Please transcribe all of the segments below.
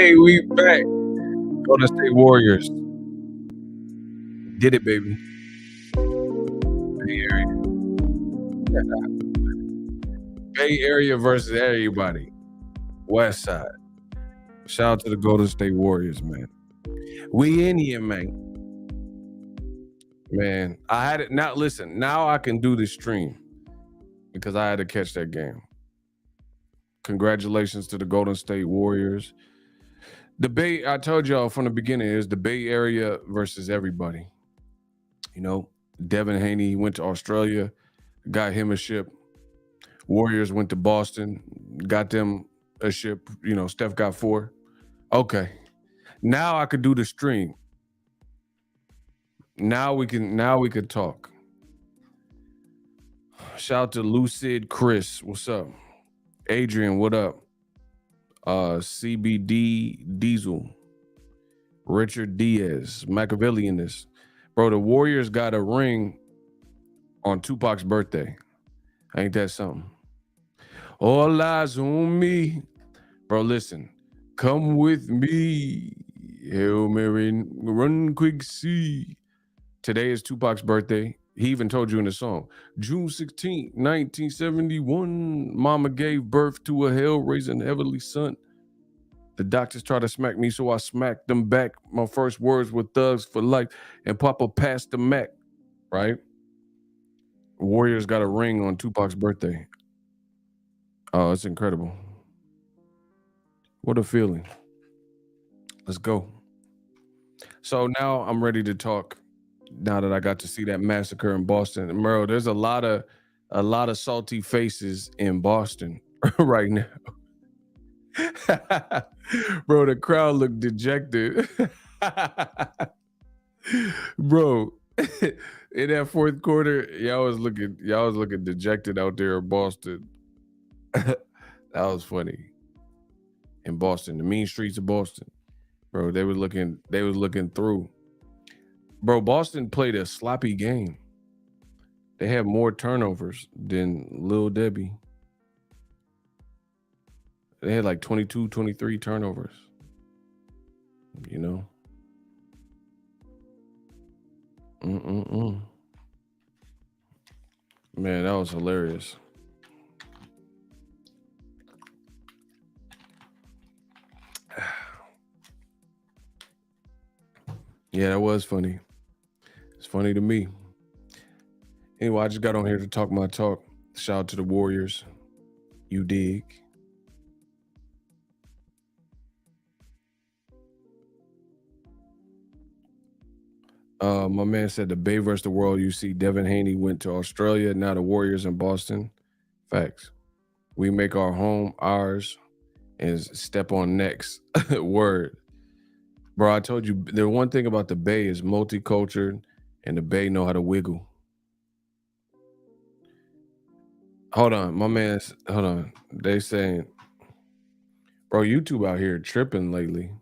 Hey, we back. Golden State Warriors. Did it, baby. Bay Area. Bay Area versus everybody. West Side. Shout out to the Golden State Warriors, man. We in here, man. Man, I had it. Now, listen, now I can do the stream because I had to catch that game. Congratulations to the Golden State Warriors. The Bay, I told y'all from the beginning, is the Bay Area versus everybody. You know, Devin Haney went to Australia, got him a ship. Warriors went to Boston, got them a ship. You know, Steph got 4. Okay. Now I could do the stream. Now we could talk. Shout out to Lucid Chris. What's up? Adrian, what up? CBD Diesel. Richard Diaz. Machiavellianist. Bro, the Warriors got a ring on Tupac's birthday. Ain't that something? All eyes on me. Bro, listen. Come with me. Hail Mary, run quick, see. Today is Tupac's birthday. He even told you in the song, June 16th, 1971, mama gave birth to a hell-raising heavenly son. The doctors tried to smack me, so I smacked them back. My first words were thugs for life, and Papa passed the Mac, right? Warriors got a ring on Tupac's birthday. Oh, it's incredible. What a feeling. Let's go. So now I'm ready to talk. Now that I got to see that massacre in Boston, Merle, there's a lot of salty faces in Boston right now. Bro, the crowd looked dejected. Bro, in that fourth quarter, y'all was looking dejected out there in Boston. That was funny. In Boston, the mean streets of Boston. Bro, they was looking through. Bro, Boston played a sloppy game. They had more turnovers than Lil Debbie. They had like 22, 23 turnovers. You know? Man, that was hilarious. Yeah, that was funny. It's funny to me. Anyway, I just got on here to talk my talk. Shout out to the Warriors. You dig? My man said the Bay versus the world. You see, Devin Haney went to Australia. Now the Warriors in Boston. Facts. We make our home ours and step on next. Word. Bro, I told you, the one thing about the Bay is multicultural and the Bay know how to wiggle. Hold on, my man's, hold on. They saying, bro, YouTube out here tripping lately.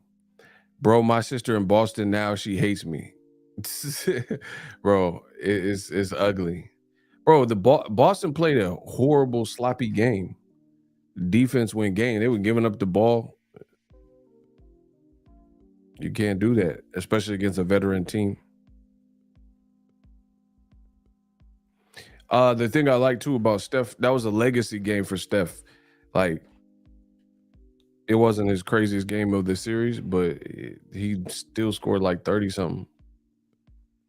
Bro, my sister in Boston now, she hates me. Bro, it's ugly. Bro, the Boston played a horrible, sloppy game. Defense went game. They were giving up the ball. You can't do that, especially against a veteran team. The thing I like too about Steph, that was a legacy game for Steph. Like, it wasn't his craziest game of the series, but he still scored like 30 something.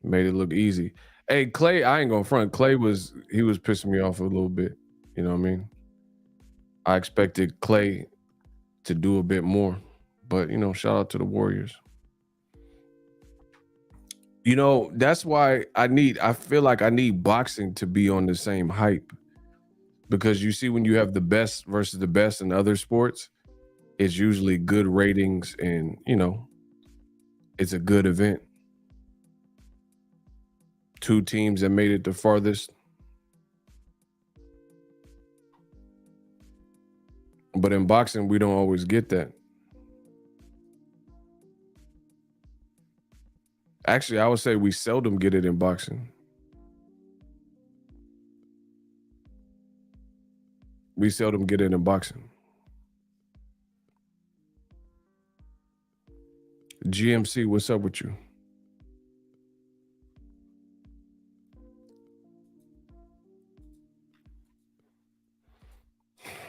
Made it look easy. Hey, Clay, I ain't gonna front. Clay was pissing me off a little bit. You know what I mean? I expected Clay to do a bit more. But, shout out to the Warriors. That's why I feel like I need boxing to be on the same hype. Because you see, when you have the best versus the best in other sports, it's usually good ratings and, it's a good event. 2 teams that made it the farthest. But in boxing, we don't always get that. Actually, I would say we seldom get it in boxing. We seldom get it in boxing. GMC, what's up with you?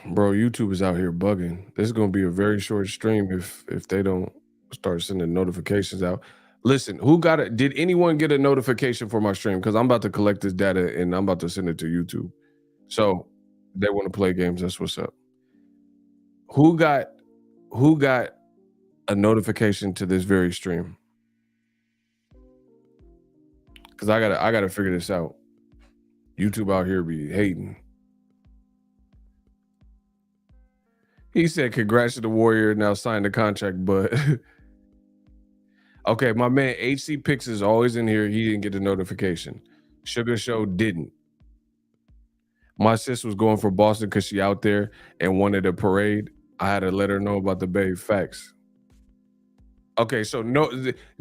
Bro, YouTube is out here bugging. This is gonna be a very short stream if they don't start sending notifications out. Listen, who got it? Did anyone get a notification for my stream? Because I'm about to collect this data and I'm about to send it to YouTube. So they want to play games. That's what's up. Who got who got a notification to this very stream? Because I gotta figure this out. YouTube out here be hating. He said, "Congrats to the Warrior. Now sign the contract." But okay, my man HC Picks is always in here. He didn't get the notification. Sugar Show didn't. My sis was going for Boston because she out there and wanted a parade. I had to let her know about the Bay. Facts. Okay, so no,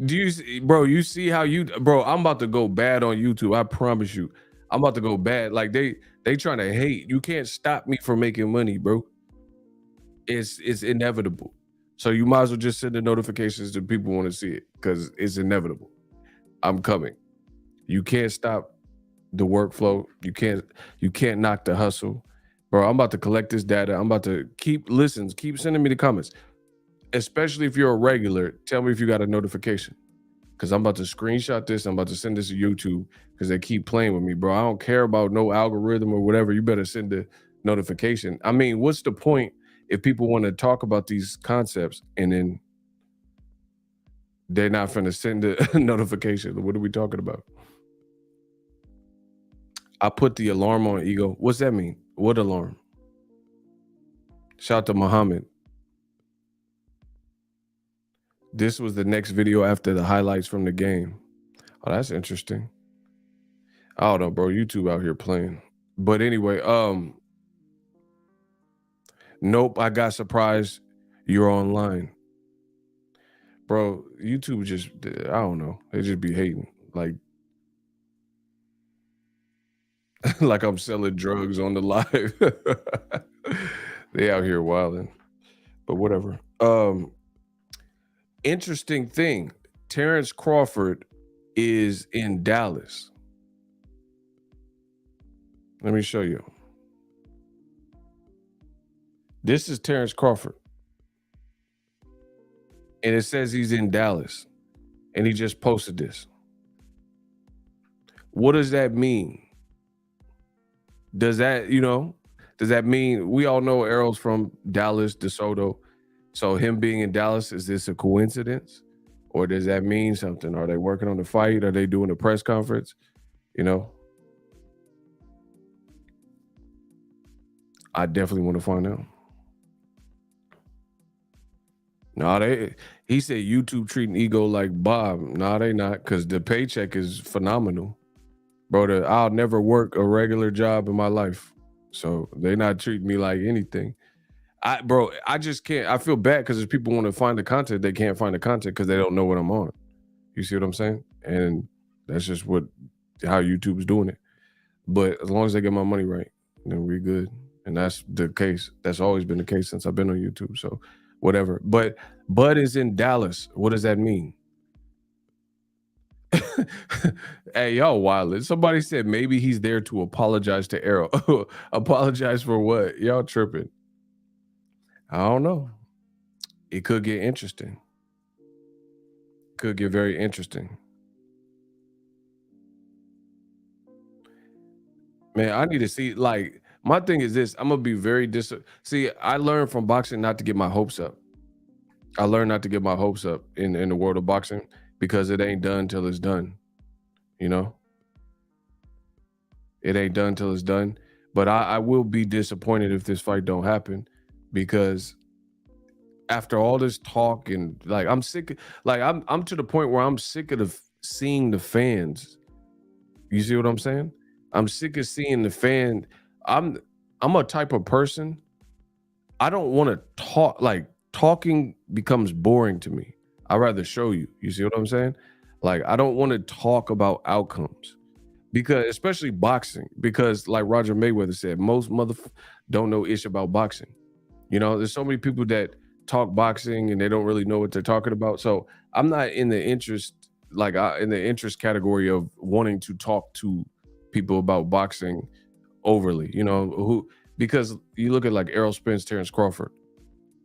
do bro? You see how bro? I'm about to go bad on YouTube. I promise you, I'm about to go bad. Like they trying to hate. You can't stop me from making money, bro. It's inevitable. So you might as well just send the notifications to people who want to see it because it's inevitable. I'm coming. You can't stop the workflow. You can't knock the hustle. Bro, I'm about to collect this data. I'm about to keep sending me the comments. Especially if you're a regular, tell me if you got a notification. Because I'm about to screenshot this. I'm about to send this to YouTube because they keep playing with me, bro. I don't care about no algorithm or whatever. You better send the notification. I mean, what's the point if people want to talk about these concepts and then they're not finna send a notification? What are we talking about? I put the alarm on Ego. What's that mean? What alarm? Shout out to Muhammad. This was the next video after the highlights from the game. Oh, that's interesting. I don't know, bro. YouTube out here playing. But anyway, nope, I got surprised you're online. Bro, YouTube just, I don't know. They just be hating. Like, like I'm selling drugs on the live. They out here wilding. But whatever. Interesting thing. Terence Crawford is in Dallas. Let me show you. This is Terence Crawford. And it says he's in Dallas. And he just posted this. What does that mean? Does that mean we all know Errol's from Dallas, DeSoto? So him being in Dallas, is this a coincidence? Or does that mean something? Are they working on the fight? Are they doing a press conference? You know? I definitely want to find out. No, he said YouTube treating Ego like Bob. No, they not, because the paycheck is phenomenal. Bro, I'll never work a regular job in my life. So they're not treating me like anything. I just can't. I feel bad because if people want to find the content, they can't find the content because they don't know what I'm on. You see what I'm saying? And that's just how YouTube's doing it. But as long as they get my money right, then we're good. And that's the case. That's always been the case since I've been on YouTube. So whatever. But Bud is in Dallas. What does that mean? Hey, y'all wildin'. Somebody said maybe he's there to apologize to Errol. Apologize for what? Y'all tripping. I don't know. It could get interesting. Could get very interesting. Man, I need to see, like, my thing is this. I'm gonna be very see, I learned from boxing not to get my hopes up. I learned not to get my hopes up in the world of boxing because it ain't done till it's done. You know? It ain't done till it's done. But I will be disappointed if this fight don't happen because after all this talk and like I'm sick, like I'm to the point where I'm sick of seeing the fans. You see what I'm saying? I'm sick of seeing the fan. I'm a type of person. I don't want to talk, like talking becomes boring to me. I'd rather show you. You see what I'm saying? Like I don't want to talk about outcomes. Because especially boxing, because like Roger Mayweather said, most don't know ish about boxing. You know, there's so many people that talk boxing and they don't really know what they're talking about. So I'm not in the interest, like in the interest category of wanting to talk to people about boxing overly, who, because you look at like Errol Spence, Terence Crawford.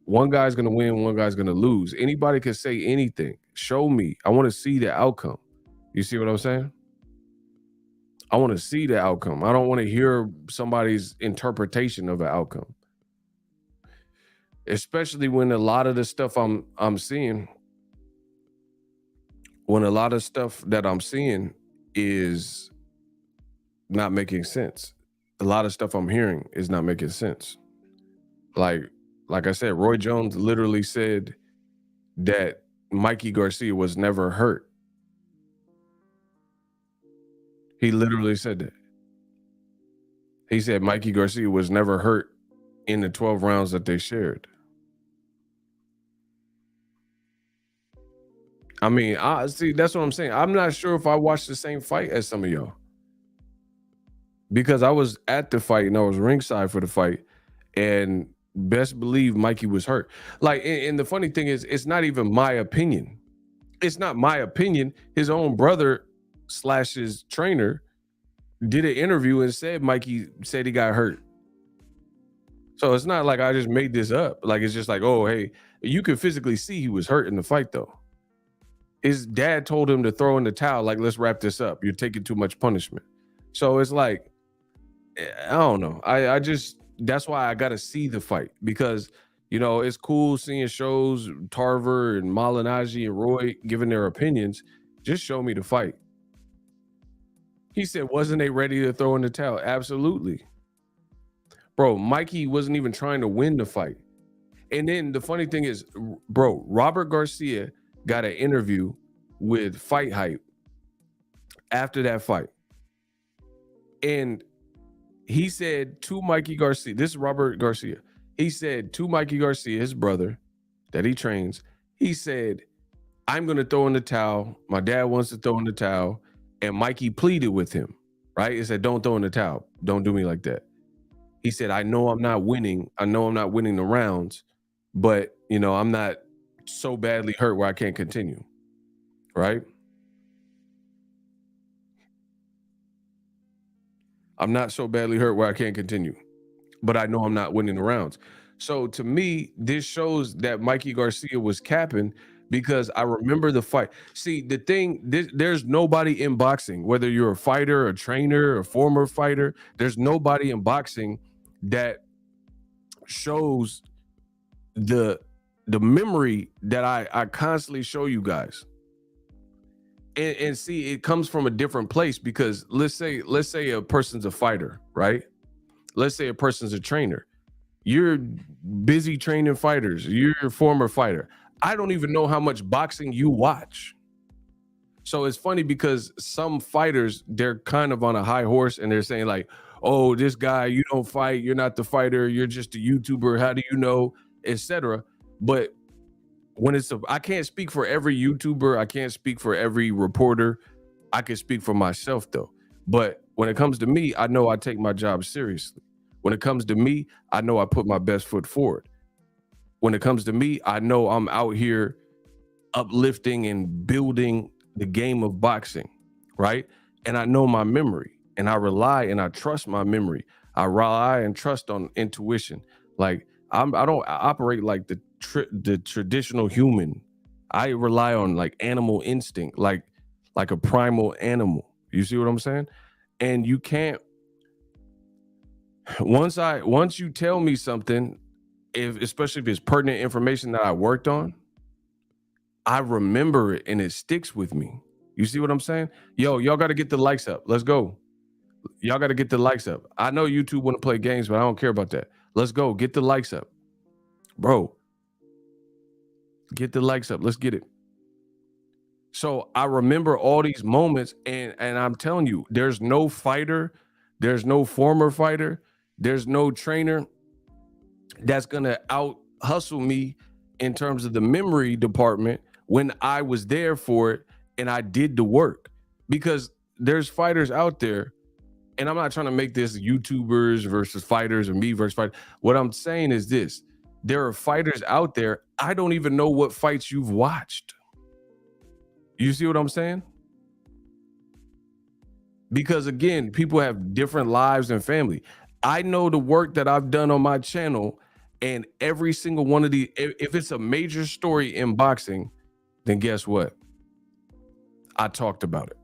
One guy's gonna win, one guy's gonna lose. Anybody can say anything. Show me. I want to see the outcome. You see what I'm saying? I want to see the outcome. I don't want to hear somebody's interpretation of an outcome. Especially when a lot of the stuff I'm seeing, when a lot of stuff that I'm seeing is not making sense. A lot of stuff I'm hearing is not making sense. Like like I said, Roy Jones literally said that Mikey Garcia was never hurt. He literally said that. He said Mikey Garcia was never hurt in the 12 rounds that they shared. I mean, I see, that's what I'm saying. I'm not sure if I watched the same fight as some of y'all because I was at the fight and I was ringside for the fight, and best believe Mikey was hurt. Like, and the funny thing is, it's not even my opinion. It's not my opinion. His own brother slash his trainer did an interview and said Mikey said he got hurt. So it's not like I just made this up. Like, it's just like, oh, hey, you could physically see he was hurt in the fight though. His dad told him to throw in the towel, like, let's wrap this up. You're taking too much punishment. So it's like, I don't know. I just, that's why I got to see the fight because, it's cool seeing shows, Tarver and Malinaji and Roy giving their opinions. Just show me the fight. He said, wasn't they ready to throw in the towel? Absolutely. Bro, Mikey wasn't even trying to win the fight. And then the funny thing is, bro, Robert Garcia got an interview with Fight Hype after that fight. And he said to Mikey Garcia, this is Robert Garcia. He said to Mikey Garcia, his brother that he trains, he said, I'm going to throw in the towel. My dad wants to throw in the towel. And Mikey pleaded with him, right? He said, don't throw in the towel. Don't do me like that. He said, I know I'm not winning. I know I'm not winning the rounds, but, I'm not so badly hurt where I can't continue, right? I'm not so badly hurt where I can't continue, but I know I'm not winning the rounds. So to me, this shows that Mikey Garcia was capping because I remember the fight. See, the thing, there's nobody in boxing, whether you're a fighter, a trainer, a former fighter, there's nobody in boxing that shows the memory that I constantly show you guys. And see, it comes from a different place because let's say a person's a fighter, right? Let's say a person's a trainer. You're busy training fighters. You're a former fighter. I don't even know how much boxing you watch. So it's funny because some fighters, they're kind of on a high horse and they're saying like, oh, this guy, you don't fight. You're not the fighter. You're just a YouTuber. How do you know, etc. But when I can't speak for every YouTuber. I can't speak for every reporter. I can speak for myself though. But when it comes to me, I know I take my job seriously. When it comes to me, I know I put my best foot forward. When it comes to me, I know I'm out here uplifting and building the game of boxing, right? And I know my memory and I rely and I trust my memory. I rely and trust on intuition. Like I don't operate like the traditional human. I rely on like animal instinct, like a primal animal. You see what I'm saying? And you can't, once you tell me something, especially if it's pertinent information that I worked on, I remember it and it sticks with me. You see what I'm saying? Yo, y'all got to get the likes up. Let's go. Y'all got to get the likes up. I know YouTube want to play games, but I don't care about that. Let's go. Get the likes up. Bro, get the likes up. Let's get it. So I remember all these moments, and I'm telling you, there's no fighter, there's no former fighter, there's no trainer that's gonna out hustle me in terms of the memory department when I was there for it and I did the work. Because there's fighters out there, and I'm not trying to make this YouTubers versus fighters or me versus fighters. What I'm saying is this: there are fighters out there I don't even know what fights you've watched. You see what I'm saying? Because again, people have different lives and family. I know the work that I've done on my channel, and every single one of the, if it's a major story in boxing, then guess what? I talked about it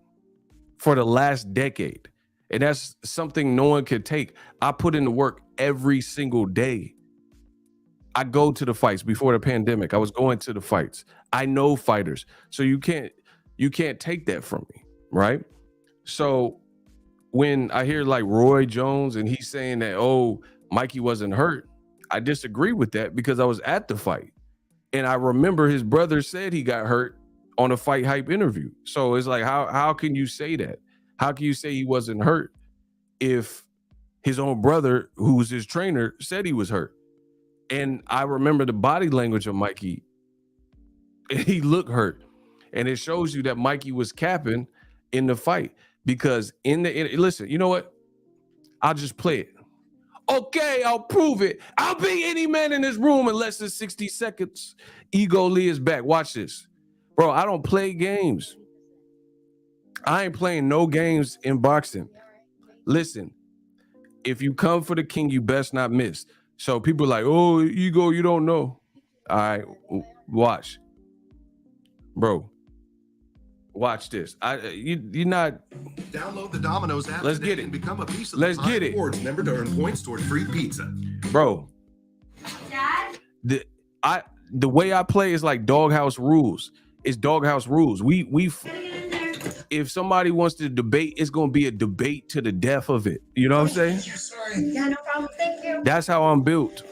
for the last decade. And that's something no one could take. I put in the work every single day. I go to the fights. Before the pandemic, I was going to the fights. I know fighters. So you can't take that from me, right? So when I hear like Roy Jones and he's saying that, oh, Mikey wasn't hurt, I disagree with that because I was at the fight. And I remember his brother said he got hurt on a Fight Hype interview. So it's like, how can you say that? How can you say he wasn't hurt if his own brother, who's his trainer, said he was hurt? And I remember the body language of Mikey. He looked hurt. And it shows you that Mikey was capping in the fight because listen, you know what? I'll just play it. Okay, I'll prove it. I'll beat any man in this room in less than 60 seconds. Ego Lee is back. Watch this. Bro, I don't play games. I ain't playing no games in boxing. Listen, if you come for the king, you best not miss. So people are like, oh, Ego, you don't know. All right, watch. Bro, watch this. You're not. Download the Domino's app. Let's get it. And become a piece of Let's the get it. Rewards member to earn points toward free pizza. Bro, Dad? the way I play is like doghouse rules. It's doghouse rules. If somebody wants to debate, it's gonna be a debate to the death of it. You know what I'm saying? Yeah, no problem. Thank you. That's how I'm built.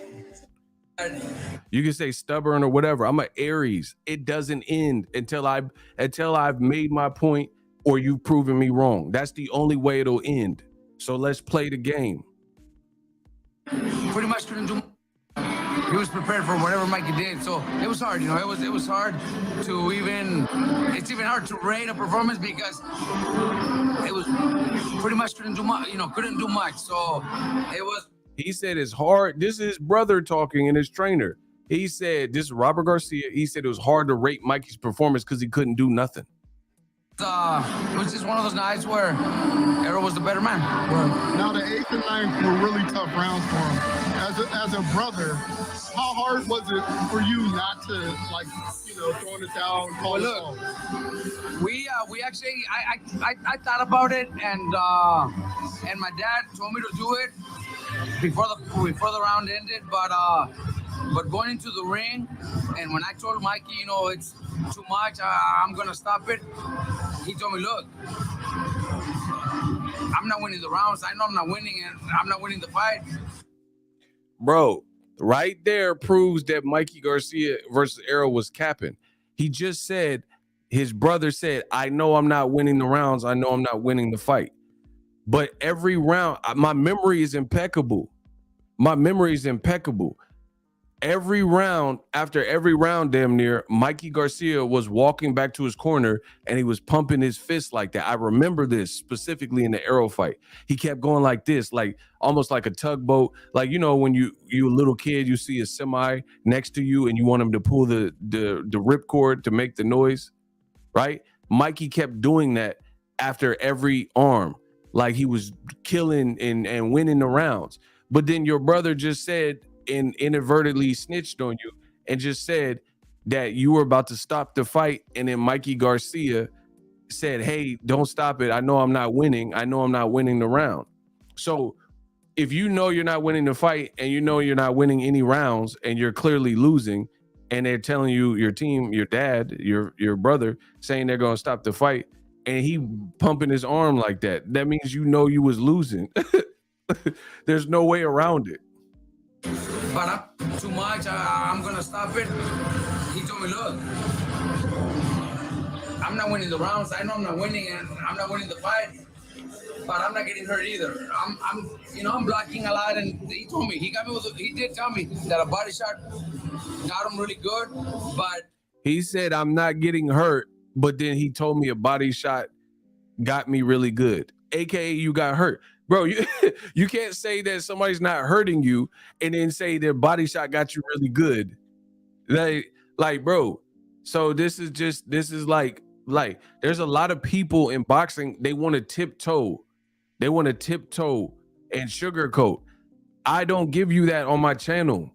You can say stubborn or whatever. I'm an Aries. It doesn't end until I've made my point or you've proven me wrong. That's the only way it'll end. So let's play the game. Pretty much couldn't do. He was prepared for whatever Mikey did, so it was hard. You know, it was hard to even. It's even hard to rate a performance because it was pretty much couldn't do much. You know, couldn't do much. So it was. He said it's hard. This is his brother talking and his trainer. He said, this is Robert Garcia. He said it was hard to rate Mikey's performance because he couldn't do nothing. It was just one of those nights where Errol was the better man. Right. Now the 8th and 9th were really tough rounds for him. As a brother, how hard was it for you not to, like, you know, throw in the towel and call it off? We actually I thought about it and my dad told me to do it before the round ended, but going into the ring and when I told Mikey, you know, it's too much, I'm gonna stop it. He told me, look, I'm not winning the rounds. I know I'm not winning, and I'm not winning the fight. Bro, right there proves that Mikey Garcia versus Errol was capping. He just said, his brother said, I know I'm not winning the rounds. I know I'm not winning the fight. But every round, my memory is impeccable. My memory is impeccable. Every round, after every round, damn near, Mikey Garcia was walking back to his corner and he was pumping his fist like that. I remember this specifically in the Errol fight. He kept going like this, like almost like a tugboat. Like, you know, when you a little kid, you see a semi next to you and you want him to pull the ripcord to make the noise, right? Mikey kept doing that after every arm, like he was killing and winning the rounds. But then your brother just said, and inadvertently snitched on you and just said that you were about to stop the fight, and then Mikey Garcia said, hey, don't stop it. I know I'm not winning. I know I'm not winning the round. So if you know you're not winning the fight and you know you're not winning any rounds and you're clearly losing, and they're telling you, your team, your dad, your brother, saying they're going to stop the fight, and he pumping his arm like that, that means you know you was losing. There's no way around it. But too much, I'm gonna stop it. He told me, look, I'm not winning the rounds. I know I'm not winning, and I'm not winning the fight. But I'm not getting hurt either. I'm blocking a lot, and he told me he did tell me that a body shot got him really good. But he said I'm not getting hurt, but then he told me a body shot got me really good. AKA you got hurt. Bro, you can't say that somebody's not hurting you and then say their body shot got you really good. Like, bro. So this is like there's a lot of people in boxing, they want to tiptoe. They want to tiptoe and sugarcoat. I don't give you that on my channel.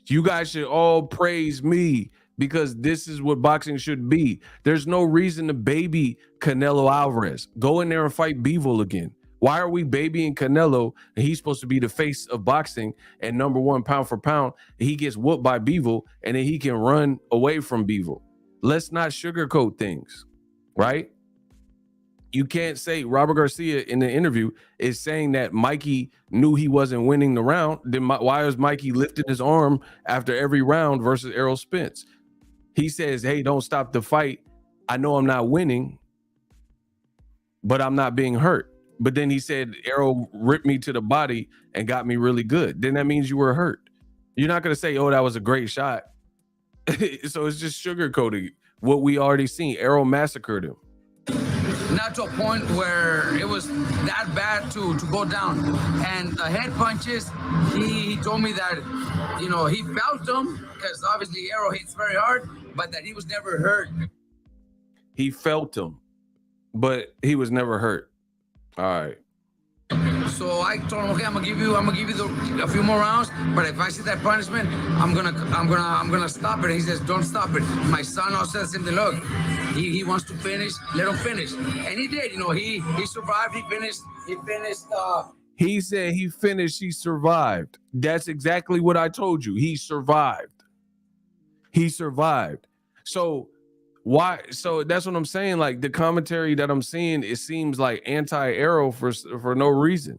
You guys should all praise me because this is what boxing should be. There's no reason to baby Canelo Alvarez. Go in there and fight Bivol again. Why are we babying Canelo? And he's supposed to be the face of boxing and number one pound for pound. He gets whooped by Bivol and then he can run away from Bivol. Let's not sugarcoat things, right? You can't say Robert Garcia in the interview is saying that Mikey knew he wasn't winning the round. Then why was Mikey lifting his arm after every round versus Errol Spence? He says, hey, don't stop the fight. I know I'm not winning, but I'm not being hurt. But then he said, Errol ripped me to the body and got me really good. Then that means you were hurt. You're not going to say, oh, that was a great shot. So it's just sugarcoating what we already seen. Errol massacred him. Not to a point where it was that bad to go down. And the head punches, he told me that, you know, he felt them because obviously Errol hits very hard, but that he was never hurt. He felt them, but he was never hurt. All right. So I told him, okay, I'm gonna give you a few more rounds, but if I see that punishment, I'm gonna stop it. He says, don't stop it. My son also says to him, look, he wants to finish, let him finish, and he did. You know, he survived. He finished. He said he finished. He survived. That's exactly what I told you. He survived. He survived. So why? So that's what I'm saying. Like the commentary that I'm seeing, it seems like anti-Errol for no reason.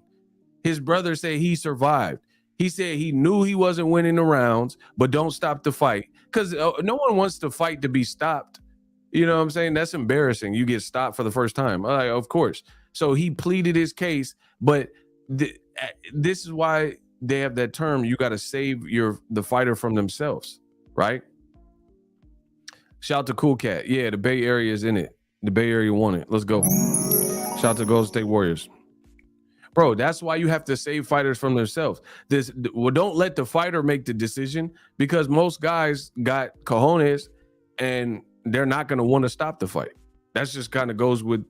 His brother said he survived. He said he knew he wasn't winning the rounds, but don't stop the fight because no one wants to fight to be stopped. You know what I'm saying? That's embarrassing. You get stopped for the first time. Of course. So he pleaded his case, but this is why they have that term. You got to save the fighter from themselves, right? Shout out to Cool Cat. Yeah, the Bay Area is in it. The Bay Area won it. Let's go. Shout out to Golden State Warriors. Bro, that's why you have to save fighters from themselves. Don't let the fighter make the decision because most guys got cojones and they're not going to want to stop the fight. That's just kind of goes with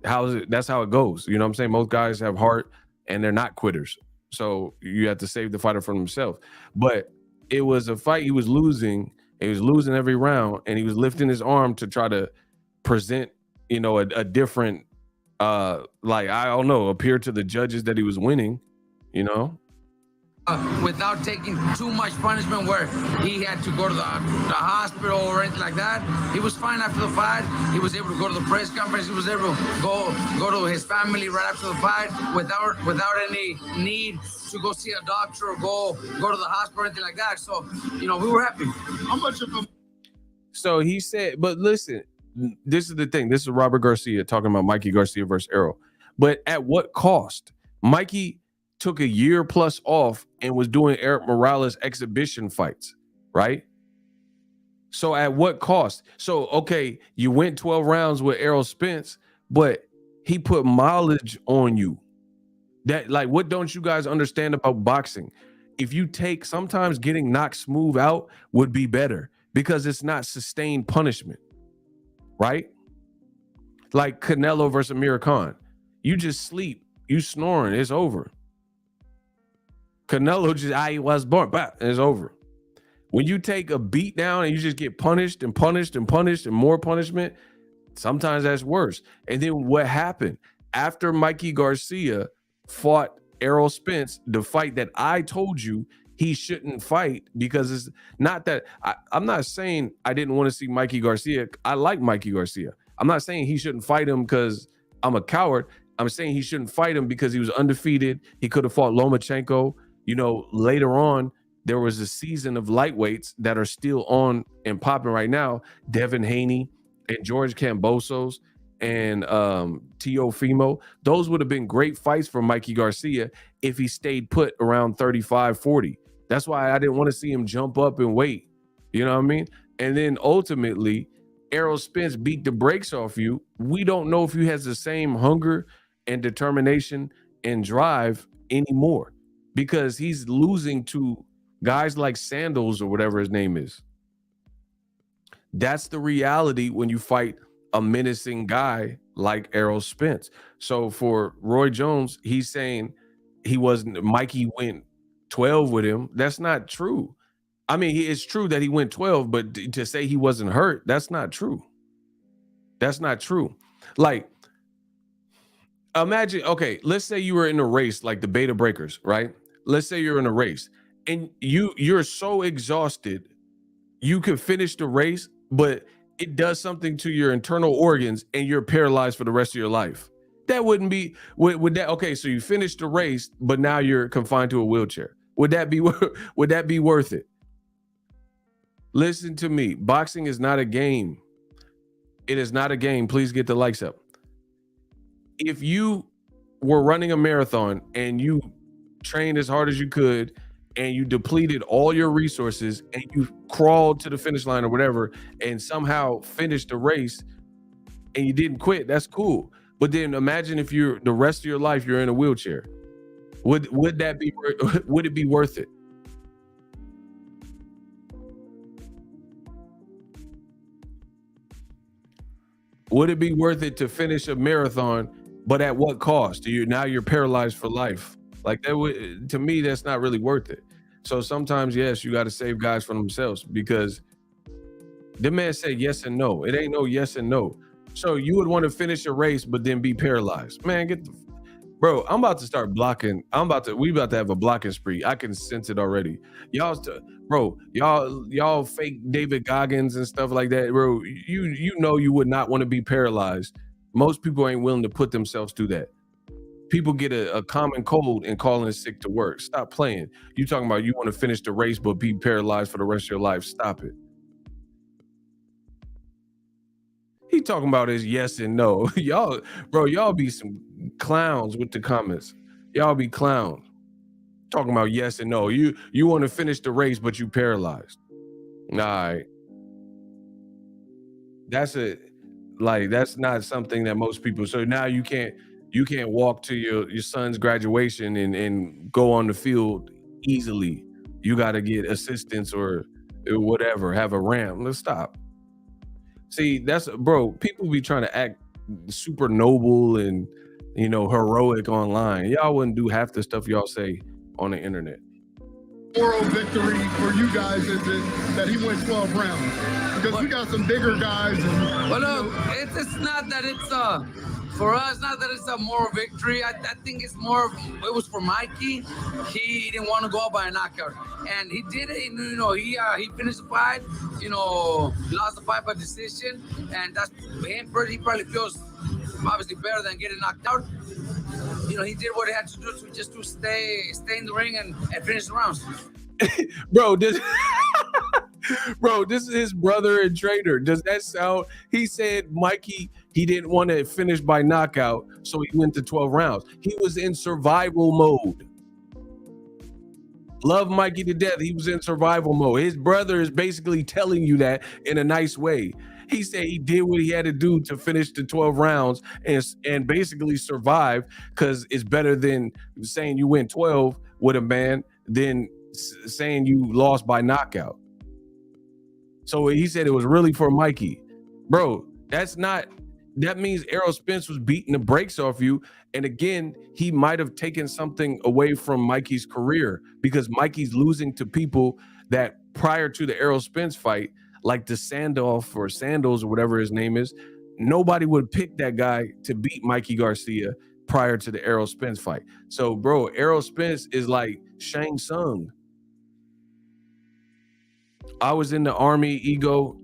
that's how it goes. You know what I'm saying? Most guys have heart and they're not quitters. So you have to save the fighter from himself. But it was a fight he was losing. He was losing every round and he was lifting his arm to try to present, you know, a different, like, I don't know, appear to the judges that he was winning, you know? Without taking too much punishment where he had to go to the hospital or anything like that. He was fine after the fight. He was able to go to the press conference. He was able to go to his family right after the fight without any need to go see a doctor or go to the hospital or anything like that. So, you know, we were happy. How much of them? So he said, but listen, this is the thing. This is Robert Garcia talking about Mikey Garcia versus Errol. But at what cost? Mikey took a year plus off and was doing Eric Morales exhibition fights, right? So at what cost? So, okay, you went 12 rounds with Errol Spence, but he put mileage on you. That, like, what don't you guys understand about boxing? If you take, sometimes getting knocked smooth out would be better because it's not sustained punishment, right? Like Canelo versus Amir Khan. You just sleep, you snoring, it's over. Canelo just, he was born, but it's over. When you take a beat down and you just get punished and punished and punished and more punishment, sometimes that's worse. And then what happened? After Mikey Garcia fought Errol Spence, the fight that I told you he shouldn't fight, because it's not that, I'm not saying I didn't want to see Mikey Garcia. I like Mikey Garcia. I'm not saying he shouldn't fight him because I'm a coward. I'm saying he shouldn't fight him because he was undefeated. He could have fought Lomachenko. You know, later on, there was a season of lightweights that are still on and popping right now. Devin Haney and George Kambosos and Teofimo. Those would have been great fights for Mikey Garcia if he stayed put around 35, 40. That's why I didn't want to see him jump up and wait. You know what I mean? And then ultimately, Errol Spence beat the brakes off you. We don't know if he has the same hunger and determination and drive anymore, because he's losing to guys like Sandals or whatever his name is. That's the reality when you fight a menacing guy like Errol Spence. So for Roy Jones, he's saying Mikey went 12 with him. That's not true. I mean, it's true that he went 12, but to say he wasn't hurt, that's not true. That's not true. Like, imagine, okay, let's say you were in a race like the Beta Breakers, right? Let's say you're in a race and you're so exhausted, you could finish the race, but it does something to your internal organs and you're paralyzed for the rest of your life. That wouldn't be, would that, okay, so you finished the race, but now you're confined to a wheelchair. Would that be worth it? Listen to me. Boxing is not a game. It is not a game. Please get the likes up. If you were running a marathon and you trained as hard as you could and you depleted all your resources and you crawled to the finish line or whatever and somehow finished the race and you didn't quit, that's cool. But then imagine if you're the rest of your life you're in a wheelchair. Would it be worth it? Would it be worth it to finish a marathon, but at what cost? You're paralyzed for life. Like that to me, that's not really worth it. So sometimes, yes, you got to save guys from themselves because the man said yes and no. It ain't no yes and no. So you would want to finish a race, but then be paralyzed. Man, bro, I'm about to start blocking. We about to have a blocking spree. I can sense it already. Y'all fake David Goggins and stuff like that, bro. You know you would not want to be paralyzed. Most people ain't willing to put themselves through that. People get a common cold and calling sick to work. Stop playing. You talking about you want to finish the race but be paralyzed for the rest of your life. Stop it. He talking about his yes and no. Y'all be some clowns with the comments. Y'all be clowns. Talking about yes and no. You want to finish the race, but you paralyzed. All right. That's not something that most people. So now you can't walk to your son's graduation and go on the field easily. You got to get assistance or whatever, have a ramp. Let's stop. See, people be trying to act super noble and, heroic online. Y'all wouldn't do half the stuff y'all say on the internet. Moral victory for you guys is that he went 12 rounds because we got some bigger guys. Well, look, it's not that it's for us, not that it's a moral victory. I think it's more. It was for Mikey. He didn't want to go out by a knockout, and he did it. He finished the fight. He lost the fight by decision, and that's him. He probably feels obviously better than getting knocked out. He did what he had to do to stay in the ring and finish the rounds. Bro, this is his brother and trainer. Does that sound? He said Mikey, he didn't want to finish by knockout, so he went to 12 rounds. He was in survival mode. Love Mikey to death. He was in survival mode. His brother is basically telling you that in a nice way. He said he did what he had to do to finish the 12 rounds and basically survive, because it's better than saying you went 12 with a man than saying you lost by knockout. So he said it was really for Mikey. Bro, that means Errol Spence was beating the brakes off you. And again, he might have taken something away from Mikey's career, because Mikey's losing to people that prior to the Errol Spence fight, like the Sandals or whatever his name is, nobody would pick that guy to beat Mikey Garcia prior to the Errol Spence fight. So, bro, Errol Spence is like Shang Tsung. I was in the Army, Ego,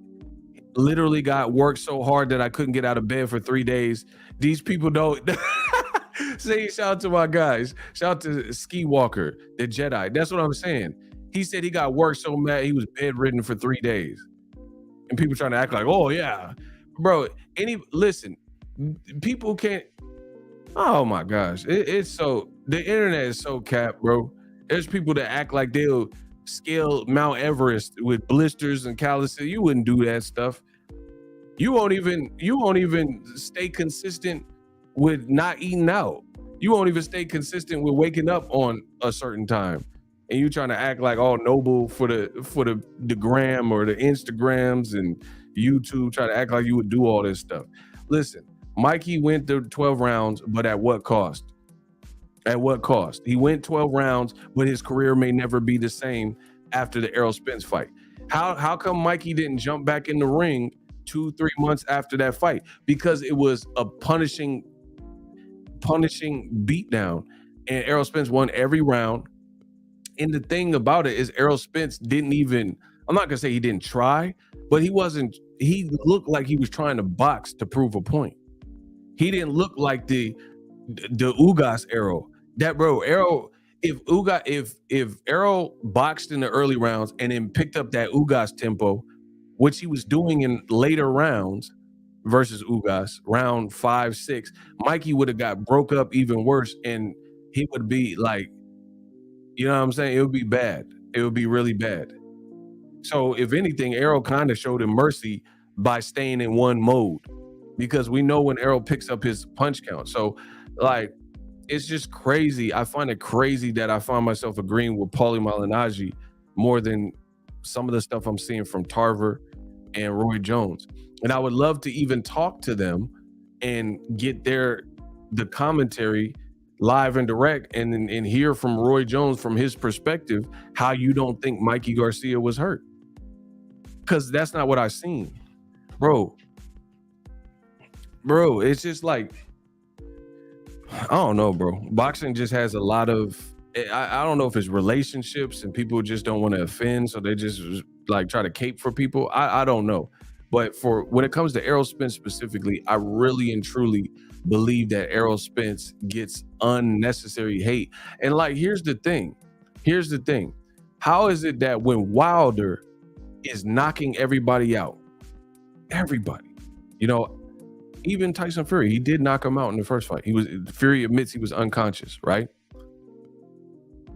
literally got worked so hard that I couldn't get out of bed for 3 days. These people don't say, shout out to my guys. Shout out to Ski Walker, the Jedi. That's what I'm saying. He said he got worked so mad he was bedridden for 3 days. And people trying to act like, oh yeah, bro. Listen, people can't. Oh my gosh, it's so, the internet is so capped, bro. There's people that act like they'll scale Mount Everest with blisters and calluses. You wouldn't do that stuff. You won't even stay consistent with not eating out. You won't even stay consistent with waking up on a certain time. And you trying to act like all noble for the gram or the Instagrams, and YouTube, try to act like you would do all this stuff. Listen, Mikey went through 12 rounds, but at what cost? At what cost? He went 12 rounds, but his career may never be the same after the Errol Spence fight. How come Mikey didn't jump back in the ring 2-3 months after that fight? Because it was a punishing beatdown, and Errol Spence won every round. And the thing about it is Errol Spence didn't even, I'm not gonna say he didn't try, but he looked like he was trying to box to prove a point. He didn't look like the Ugas Errol. That bro, Errol, if Errol boxed in the early rounds and then picked up that Ugas tempo, which he was doing in later rounds versus Ugas, round 5, 6, Mikey would have got broke up even worse, and he would be like, you know what I'm saying? It would be bad. It would be really bad. So if anything, Errol kind of showed him mercy by staying in one mode, because we know when Errol picks up his punch count. So like, it's just crazy. I find it crazy that I find myself agreeing with Paulie Malignaggi more than some of the stuff I'm seeing from Tarver and Roy Jones. And I would love to even talk to them and get the commentary live and direct, and hear from Roy Jones from his perspective how you don't think Mikey Garcia was hurt, because that's not what I seen, bro. It's just like, I don't know, bro. Boxing just has a lot of, I don't know if it's relationships and people just don't want to offend, so they just like try to cape for people. I don't know. But when it comes to Errol Spence specifically, I really and truly believe that Errol Spence gets unnecessary hate. And like, here's the thing. How is it that when Wilder is knocking everybody out, even Tyson Fury, he did knock him out in the first fight. Fury admits he was unconscious, right?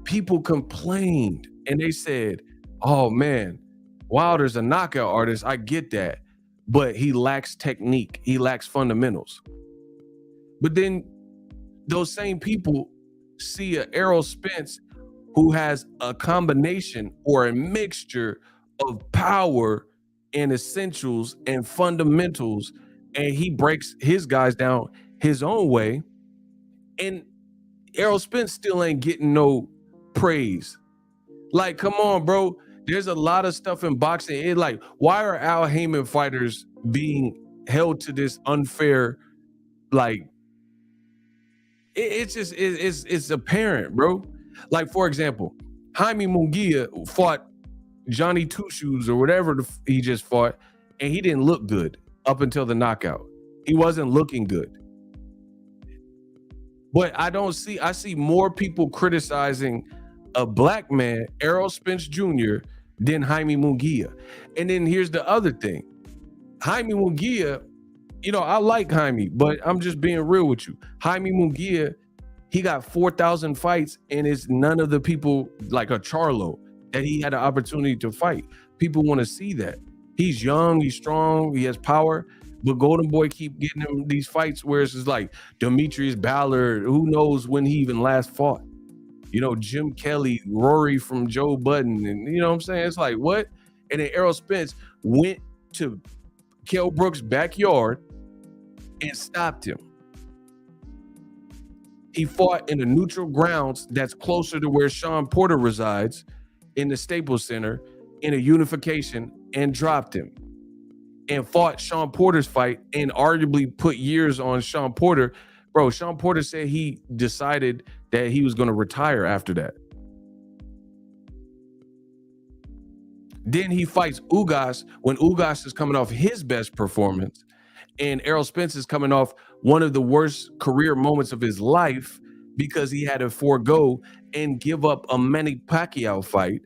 People complained and they said, oh man, Wilder's a knockout artist. I get that, but he lacks technique. He lacks fundamentals. But then those same people see a Errol Spence who has a combination or a mixture of power and essentials and fundamentals, and he breaks his guys down his own way, and Errol Spence still ain't getting no praise. Like, come on, bro. There's a lot of stuff in boxing. Why are Al Haymon fighters being held to this unfair, like, it's apparent, bro. Like, for example, Jaime Munguia fought Johnny Two Shoes or whatever he just fought, and he didn't look good up until the knockout. He wasn't looking good. But I see more people criticizing a black man, Errol Spence Jr., than Jaime Munguia. And then here's the other thing. Jaime Munguia, I like Jaime, but I'm just being real with you. Jaime Munguia, he got 4,000 fights, and it's none of the people like a Charlo that he had an opportunity to fight. People want to see that. He's young, he's strong, he has power, but Golden Boy keep getting him these fights where it's just like Demetrius Ballard, who knows when he even last fought. Jim Kelly, Rory from Joe Budden, and you know what I'm saying? It's like, what? And then Errol Spence went to Kell Brook's backyard and stopped him. He fought in the neutral grounds that's closer to where Sean Porter resides in the Staples Center in a unification, and dropped him. And fought Sean Porter's fight and arguably put years on Sean Porter. Bro, Sean Porter said he decided that he was going to retire after that. Then he fights Ugas when Ugas is coming off his best performance, and Errol Spence is coming off one of the worst career moments of his life because he had to forego and give up a Manny Pacquiao fight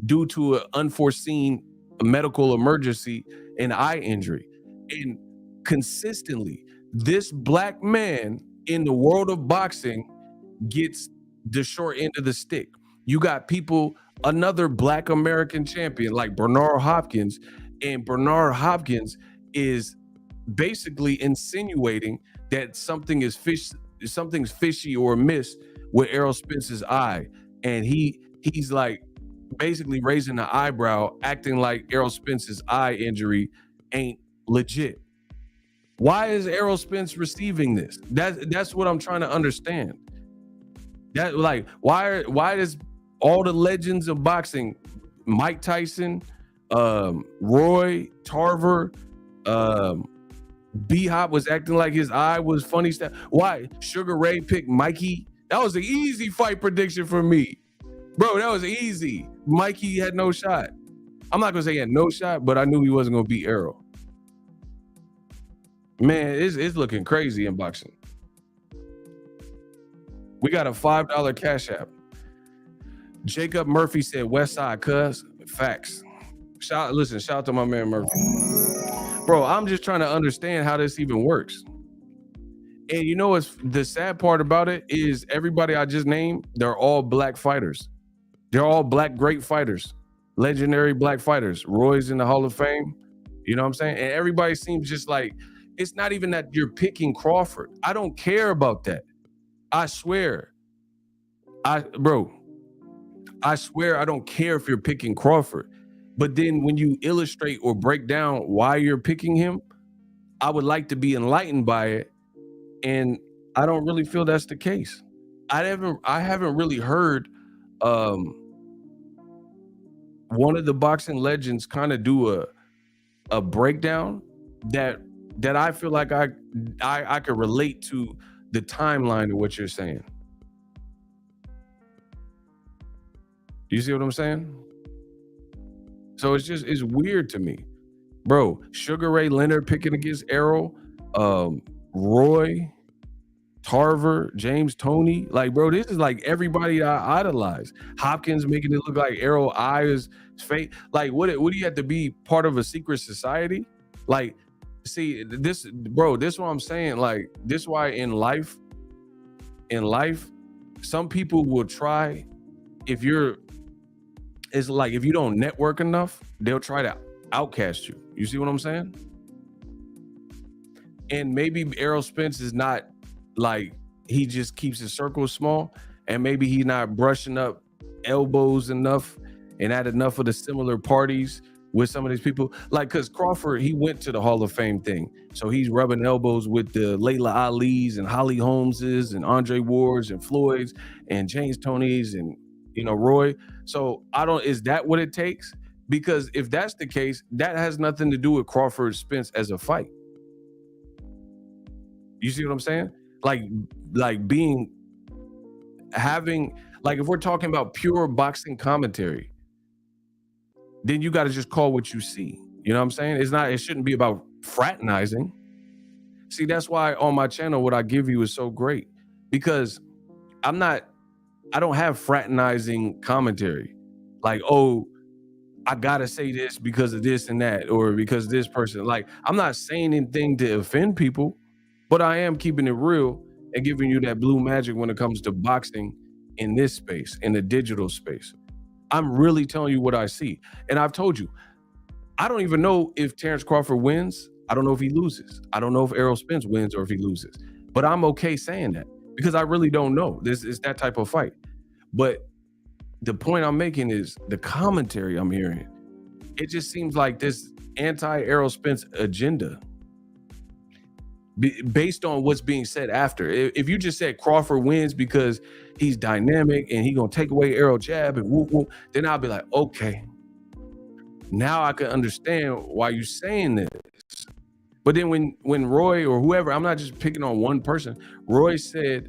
due to an unforeseen medical emergency and eye injury. And consistently, this black man in the world of boxing gets the short end of the stick. You got people, another black American champion like Bernard Hopkins, and Bernard Hopkins is basically insinuating that something's fishy or amiss with Errol Spence's eye, and he's like basically raising the eyebrow, acting like Errol Spence's eye injury ain't legit. Why is Errol Spence receiving this? That's what I'm trying to understand. That like why does all the legends of boxing, Mike Tyson, Roy, Tarver, B-Hop was acting like his eye was funny stuff. Why Sugar Ray picked Mikey? That was an easy fight prediction for me, bro. That was easy. Mikey had no shot. I'm not gonna say he had no shot, but I knew he wasn't gonna beat Errol. Man, it's looking crazy in boxing. We got a $5 cash app. Jacob Murphy said West Side, cuz. Facts. Shout out to my man Murphy. Bro, I'm just trying to understand how this even works. And you know what's the sad part about it is everybody I just named, they're all black fighters. They're all black great fighters. Legendary black fighters. Roy's in the Hall of Fame. You know what I'm saying? And everybody seems just like, it's not even that you're picking Crawford. I don't care about that. I swear. I swear I don't care if you're picking Crawford. But then when you illustrate or break down why you're picking him, I would like to be enlightened by it. And I don't really feel that's the case. I haven't really heard one of the boxing legends kind of do a breakdown that I feel like I could relate to the timeline of what you're saying. You see what I'm saying? So it's weird to me. Bro, Sugar Ray Leonard picking against Errol, Roy, Tarver, James Toney. Like, bro, this is like everybody I idolize. Hopkins making it look like Errol eye is fake. Like, what do you have to be part of a secret society? Like, see, this, bro, this is what I'm saying. Like, this is why in life, some people will try, if you don't network enough, they'll try to outcast you. You see what I'm saying? And maybe Errol Spence is not like, he just keeps his circle small, and maybe he's not brushing up elbows enough and had enough of the similar parties with some of these people. Like, because Crawford, he went to the Hall of Fame thing. So he's rubbing elbows with the Layla Ali's and Holly Holmeses and Andre Wards and Floyd's and James Toney's and, you know, Roy. So is that what it takes? Because if that's the case, that has nothing to do with Crawford Spence as a fight. You see what I'm saying? Like if we're talking about pure boxing commentary, then you got to just call what you see. You know what I'm saying? It shouldn't be about fraternizing. See, that's why on my channel, what I give you is so great, because I don't have fraternizing commentary. Like, oh, I gotta say this because of this and that, or because this person. Like, I'm not saying anything to offend people, but I am keeping it real and giving you that blue magic when it comes to boxing in this space, in the digital space. I'm really telling you what I see. And I've told you, I don't even know if Terence Crawford wins. I don't know if he loses. I don't know if Errol Spence wins or if he loses. But I'm okay saying that because I really don't know. This is that type of fight. But the point I'm making is the commentary I'm hearing. It just seems like this anti-Errol Spence agenda based on what's being said after. If you just said Crawford wins because he's dynamic and he's gonna take away Errol jab and whoop whoop, then I'll be like, okay, now I can understand why you're saying this. But then when Roy or whoever, I'm not just picking on one person, Roy said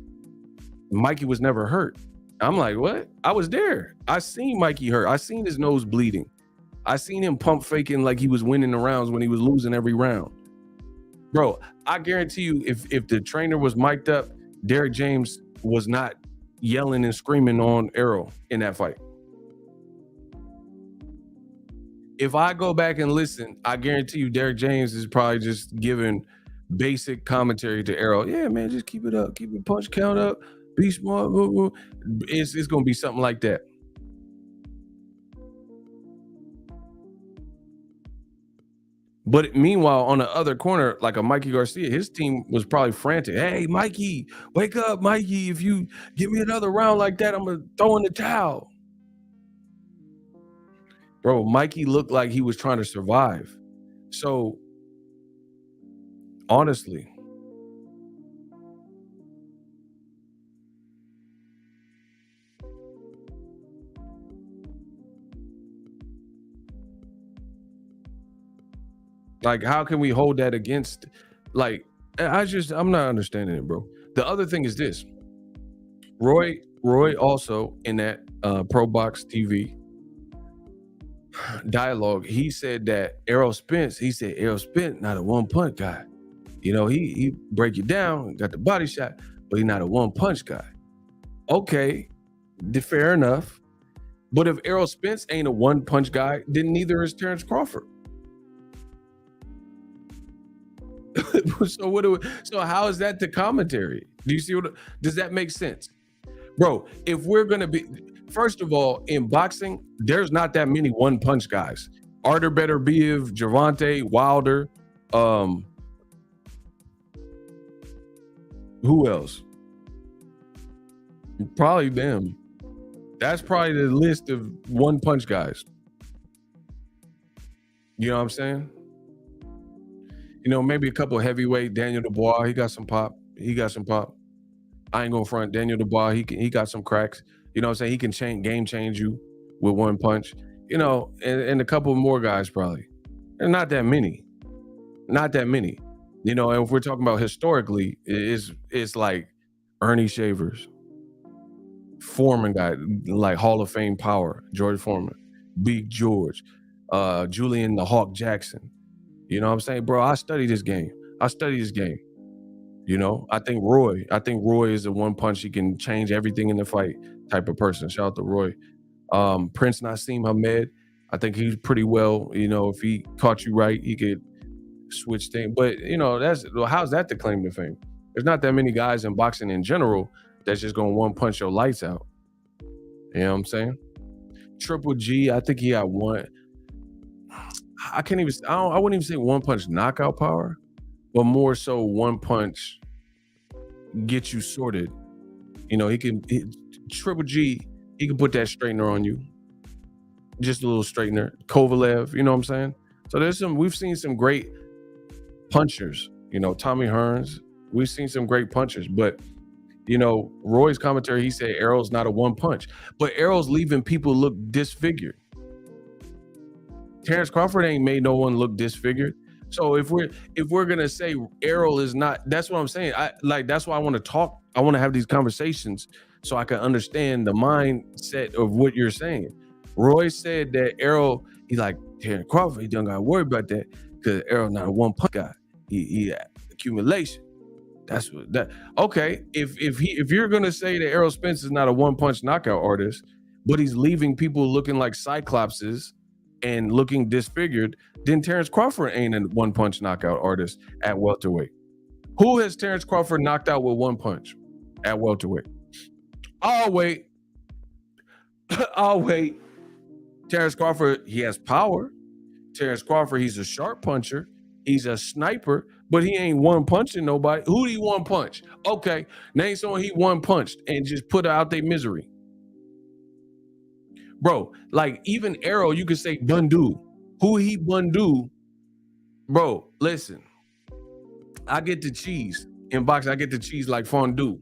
Mikey was never hurt. I'm like, what? I was there. I seen Mikey hurt. I seen his nose bleeding. I seen him pump faking like he was winning the rounds when he was losing every round. Bro, I guarantee you, if the trainer was mic'd up, Derrick James was not yelling and screaming on Errol in that fight. If I go back and listen, I guarantee you Derrick James is probably just giving basic commentary to Errol. Yeah, man, just keep it up. Keep your punch count up. Be smart. It's going to be something like that. But meanwhile, on the other corner, like a Mikey Garcia, his team was probably frantic. Hey, Mikey, wake up, Mikey. If you give me another round like that, I'm going to throw in the towel. Bro, Mikey looked like he was trying to survive. So Honestly. Like, how can we hold that against? Like, I'm not understanding it, bro. The other thing is this: Roy also in that Pro Box TV dialogue, he said that Errol Spence not a one punch guy. You know, he break you down, got the body shot, but he's not a one punch guy. Okay, fair enough. But if Errol Spence ain't a one punch guy, then neither is Terence Crawford. So how is that the commentary? Do you see does that make sense? Bro, if we're gonna be, first of all, in boxing, there's not that many one punch guys. Artur Beterbiev, Gervonta Wilder, who else? Probably them. That's probably the list of one punch guys. You know what I'm saying? You know, maybe a couple of heavyweight. Daniel Dubois, he got some pop. I ain't gonna front. Daniel Dubois, he got some cracks. You know what I'm saying? He can game change you with one punch. You know, and a couple more guys probably. And not that many. You know, and if we're talking about historically, it's like Ernie Shavers, Foreman guy, like Hall of Fame power, George Foreman, Big George, Julian the Hawk Jackson. You know what I'm saying? Bro, I study this game. You know, I think Roy is a one punch. He can change everything in the fight type of person. Shout out to Roy. Prince Nassim Hamed, I think he's pretty well, you know, if he caught you right, he could switch things. But, you know, how's that the claim to fame? There's not that many guys in boxing in general that's just going to one punch your lights out. You know what I'm saying? Triple G, I think he had one. I wouldn't even say one punch knockout power, but more so one punch get you sorted. You know, Triple G, he can put that straightener on you. Just a little straightener. Kovalev, you know what I'm saying? So we've seen some great punchers, you know, Tommy Hearns. We've seen some great punchers, but you know, Roy's commentary, he said Errol's not a one punch, but Errol's leaving people look disfigured. Terence Crawford ain't made no one look disfigured. So if we're gonna say Errol is not, that's what I'm saying. That's why I want to talk. I want to have these conversations so I can understand the mindset of what you're saying. Roy said that Errol, he's like Terence Crawford, he don't gotta worry about that because Errol's not a one punch guy. He accumulation. That's what that. Okay, if you're gonna say that Errol Spence is not a one punch knockout artist, but he's leaving people looking like cyclopses and looking disfigured, then Terence Crawford ain't a one punch knockout artist at welterweight. Who has Terence Crawford knocked out with one punch at welterweight? I'll wait. Terence Crawford, he has power. Terence Crawford, he's a sharp puncher. He's a sniper, but he ain't one punching nobody. Who do he one punch? Okay, name someone he one punched and just put out their misery. Bro, like even Errol, you could say Bundu. Who he Bundu? Bro, listen. I get the cheese. In boxing, I get the cheese like fondue.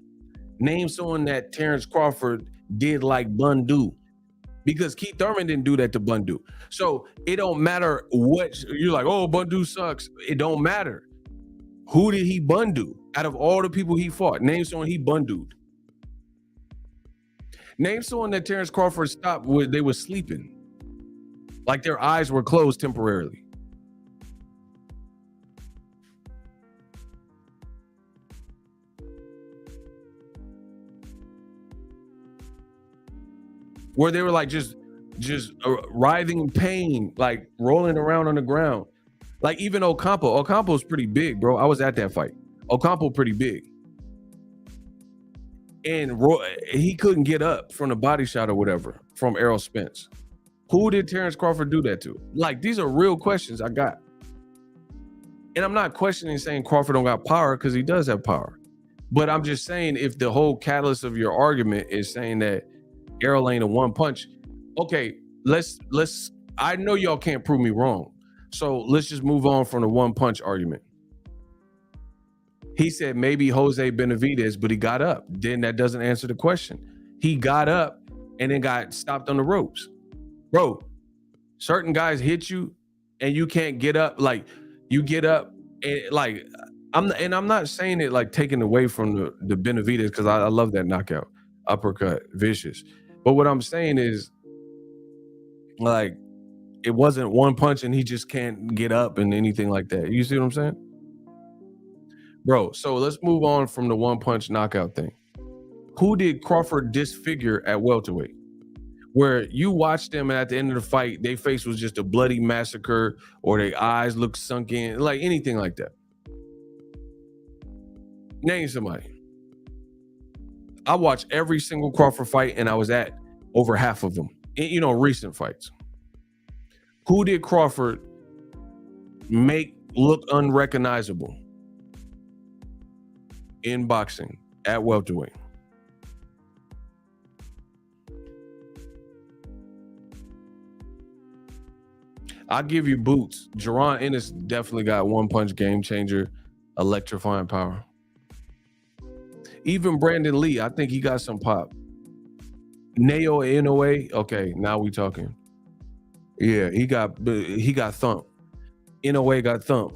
Name someone that Terence Crawford did like Bundu. Because Keith Thurman didn't do that to Bundu. So it don't matter what you're like, oh, Bundu sucks. It don't matter. Who did he Bundu? Out of all the people he fought, name someone he Bundu'd. Name someone that Terence Crawford stopped when they were sleeping. Like their eyes were closed temporarily. Where they were like just writhing in pain, like rolling around on the ground. Like even Ocampo's pretty big, bro. I was at that fight. Ocampo pretty big. And he couldn't get up from the body shot or whatever from Errol Spence. Who did Terence Crawford do that to? Like, these are real questions I got. And I'm not questioning saying Crawford don't got power, because he does have power. But I'm just saying, if the whole catalyst of your argument is saying that Errol ain't a one punch, okay, let's I know y'all can't prove me wrong. So let's just move on from the one punch argument. He said maybe Jose Benavidez, but he got up. Then that doesn't answer the question. He got up and then got stopped on the ropes. Bro, certain guys hit you and you can't get up. Like, you get up and like, I'm not saying it like taking away from the Benavidez, because I love that knockout, uppercut, vicious. But what I'm saying is, like, it wasn't one punch and he just can't get up and anything like that. You see what I'm saying? Bro, so let's move on from the one punch knockout thing. Who did Crawford disfigure at welterweight? Where you watched them and at the end of the fight, their face was just a bloody massacre, or their eyes looked sunk in, like anything like that. Name somebody. I watched every single Crawford fight and I was at over half of them. You know, recent fights. Who did Crawford make look unrecognizable in boxing at welterweight? I'll give you Boots. Jaron Ennis definitely got one punch game changer, electrifying power. Even Brandon Lee, I think he got some pop. Naoya Inoue, okay, now we talking. Yeah, he got thumped. Inoue got thumped.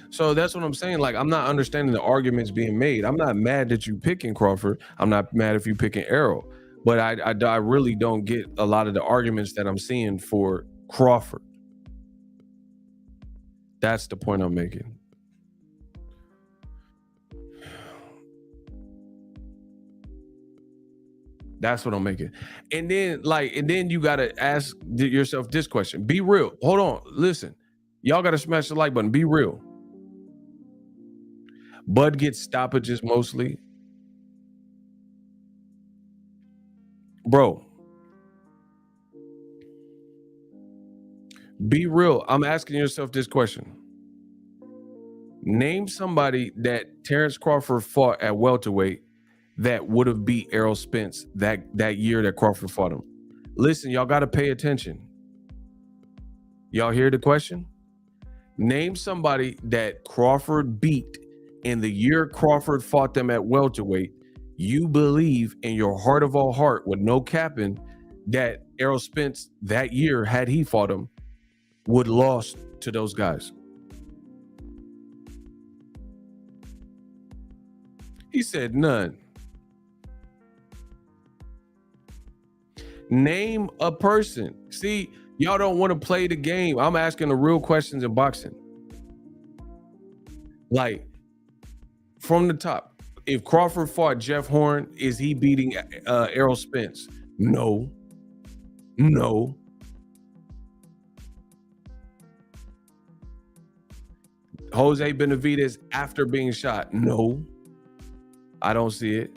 So that's what I'm saying. Like, I'm not understanding the arguments being made. I'm not mad that you picking Crawford. I'm not mad if you picking Errol. But I really don't get a lot of the arguments that I'm seeing for Crawford. That's the point I'm making. That's what I'm making. And then you gotta ask yourself this question. Be real. Hold on. Listen. Y'all gotta smash the like button. Be real. Bud gets stoppages mostly. Bro. Be real. I'm asking yourself this question. Name somebody that Terence Crawford fought at welterweight that would have beat Errol Spence that year that Crawford fought him. Listen, y'all got to pay attention. Y'all hear the question? Name somebody that Crawford beat in the year Crawford fought them at welterweight. You believe in your heart of all heart, with no capping, that Errol Spence that year, had he fought him, would lost to those guys. He said none. Name a person. See, y'all don't want to play the game. I'm asking the real questions in boxing. Like, from the top, if Crawford fought Jeff Horn, is he beating Errol Spence? No. No. Jose Benavidez after being shot? No. I don't see it.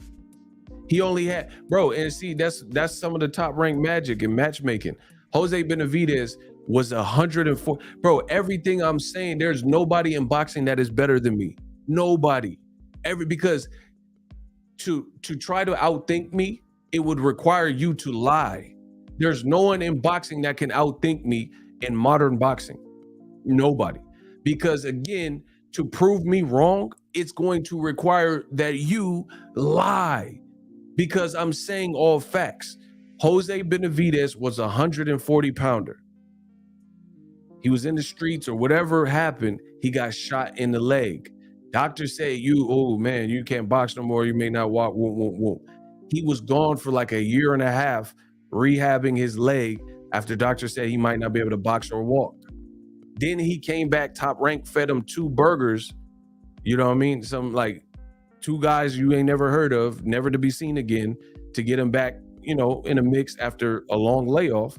He only had, bro, and see, that's some of the top ranked magic in matchmaking. Jose Benavidez was 104. Bro, everything I'm saying, there's nobody in boxing that is better than me. Nobody. Because to try to outthink me, it would require you to lie. There's no one in boxing that can outthink me in modern boxing. Nobody. Because again, to prove me wrong, it's going to require that you lie. Because I'm saying all facts. Jose Benavidez was a 140 pounder. He was in the streets or whatever happened. He got shot in the leg. Doctors say, oh man, you can't box no more. You may not walk. He was gone for like a year and a half rehabbing his leg after doctors said he might not be able to box or walk. Then he came back top rank, fed him 2 burgers. You know what I mean? Some like 2 guys you ain't never heard of, never to be seen again, to get him back, you know, in a mix after a long layoff.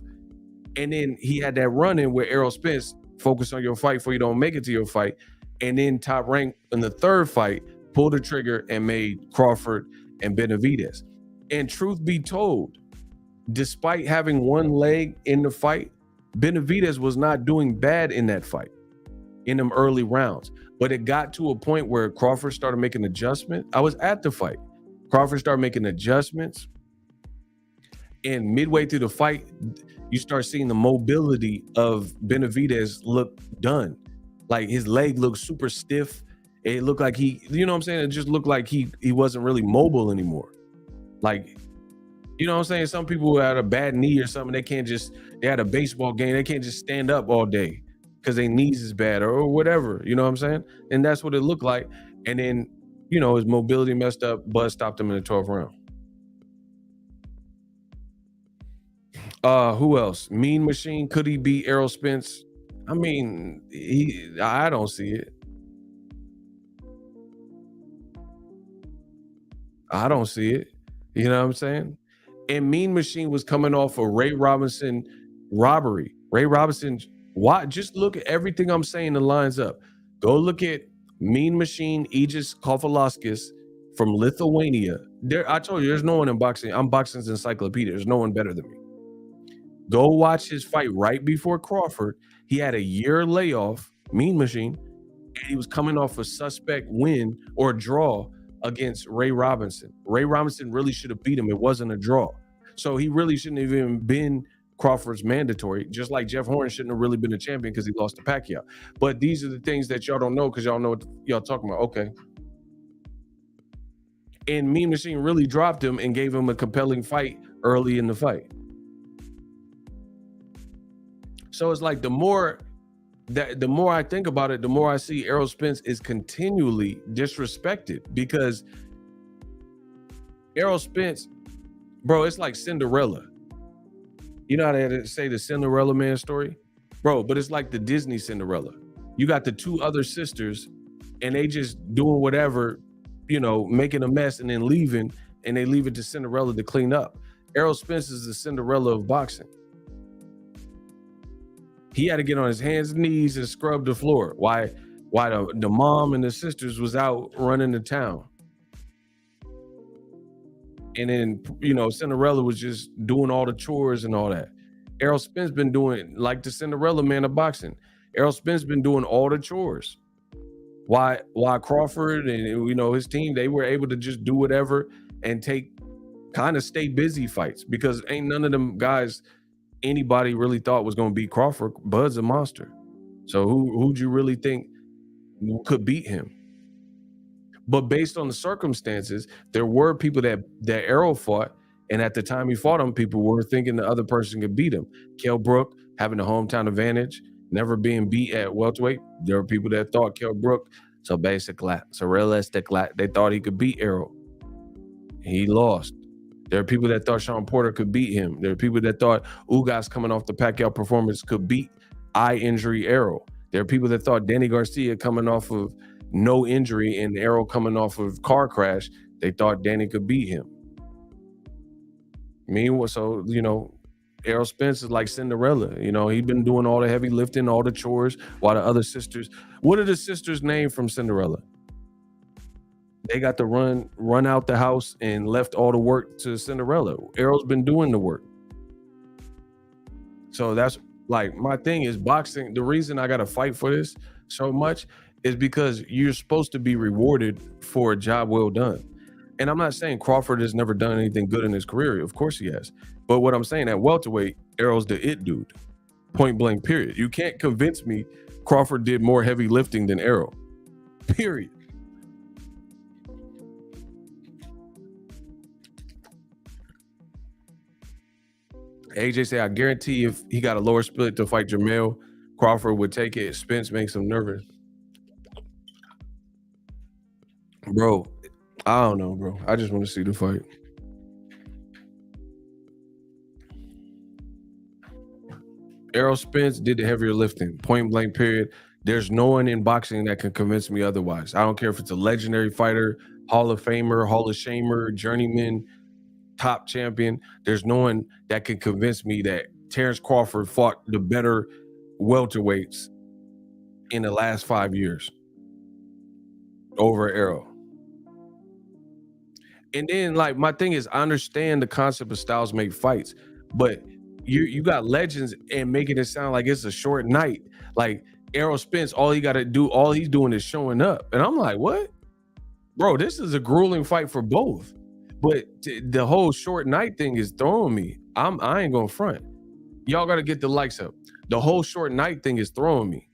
And then he had that run in where Errol Spence, focus on your fight before you don't make it to your fight. And then top rank in the 3rd fight, pulled the trigger and made Crawford and Benavidez. And truth be told, despite having one leg in the fight, Benavidez was not doing bad in that fight, in them early rounds. But it got to a point where Crawford started making adjustments. I was at the fight. Crawford started making adjustments. And midway through the fight, you start seeing the mobility of Benavidez look done. Like his leg looked super stiff. It looked like he, you know what I'm saying? It just looked like he wasn't really mobile anymore. Like, you know what I'm saying? Some people who had a bad knee or something, they had a baseball game, they can't just stand up all day because their knees is bad or whatever, you know what I'm saying? And that's what it looked like. And then, you know, his mobility messed up. Bud stopped him in the 12th round. Who else? Mean Machine, could he beat Errol Spence? I mean, I don't see it. I don't see it. You know what I'm saying? And Mean Machine was coming off a Ray Robinson robbery. Ray Robinson, why? Just look at everything I'm saying that lines up. Go look at Mean Machine, Aegis Kofalaskis from Lithuania. I told you, there's no one in boxing. I'm boxing's encyclopedia. There's no one better than me. Go watch his fight right before Crawford. He had a year layoff, Mean Machine, and he was coming off a suspect win or draw against Ray Robinson. Ray Robinson really should have beat him. It wasn't a draw. So he really shouldn't have even been Crawford's mandatory, just like Jeff Horn shouldn't have really been a champion because he lost to Pacquiao. But these are the things that y'all don't know because y'all know what y'all talking about. Okay. And Mean Machine really dropped him and gave him a compelling fight early in the fight. So it's like the more I think about it, the more I see Errol Spence is continually disrespected because Errol Spence, bro, it's like Cinderella. You know how they say the Cinderella man story? Bro, but it's like the Disney Cinderella. You got the two other sisters and they just doing whatever, you know, making a mess and then leaving, and they leave it to Cinderella to clean up. Errol Spence is the Cinderella of boxing. He had to get on his hands and knees and scrub the floor. Why the mom and the sisters was out running the town. And then, you know, Cinderella was just doing all the chores and all that. Errol Spence been doing, like the Cinderella man of boxing. Errol Spence been doing all the chores. Why Crawford and, you know, his team, they were able to just do whatever and kind of stay busy fights because ain't none of them guys anybody really thought was going to beat Crawford. Bud's a monster. So who'd you really think could beat him? But based on the circumstances, there were people that Errol fought, and at the time he fought him, people were thinking the other person could beat him. Kell Brook having the hometown advantage, never being beat at welterweight. There were people that thought Kell Brook, so realistically, they thought he could beat Errol. He lost. There are people that thought Sean Porter could beat him. There are people that thought Ugas coming off the Pacquiao performance could beat eye injury Errol. There are people that thought Danny Garcia coming off of no injury and Errol coming off of car crash, they thought Danny could beat him. Meanwhile, so, you know, Errol Spence is like Cinderella. You know, he'd been doing all the heavy lifting, all the chores, while the other sisters, what are the sisters' name from Cinderella? They got to run out the house and left all the work to Cinderella. Errol's been doing the work. So that's like my thing is boxing. The reason I got to fight for this so much is because you're supposed to be rewarded for a job well done. And I'm not saying Crawford has never done anything good in his career. Of course he has. But what I'm saying, at welterweight, Errol's the it dude. Point blank, period. You can't convince me Crawford did more heavy lifting than Errol. Period. AJ say, I guarantee if he got a lower split to fight Jamel, Crawford would take it. Spence makes him nervous. Bro, I don't know, bro. I just want to see the fight. Errol Spence did the heavier lifting, point blank, period. There's no one in boxing that can convince me otherwise. I don't care if it's a legendary fighter, Hall of Famer, Hall of Shamer, journeyman, top champion. There's no one that can convince me that Terence Crawford fought the better welterweights in the last 5 years over Errol. And then, like, my thing is, I understand the concept of styles make fights, but you got legends and making it sound like it's a short night. Like Errol Spence, all he's doing is showing up. And I'm like, what? Bro, this is a grueling fight for both. But the whole short night thing is throwing me. I ain't gonna front. Y'all gotta get the likes up. The whole short night thing is throwing me.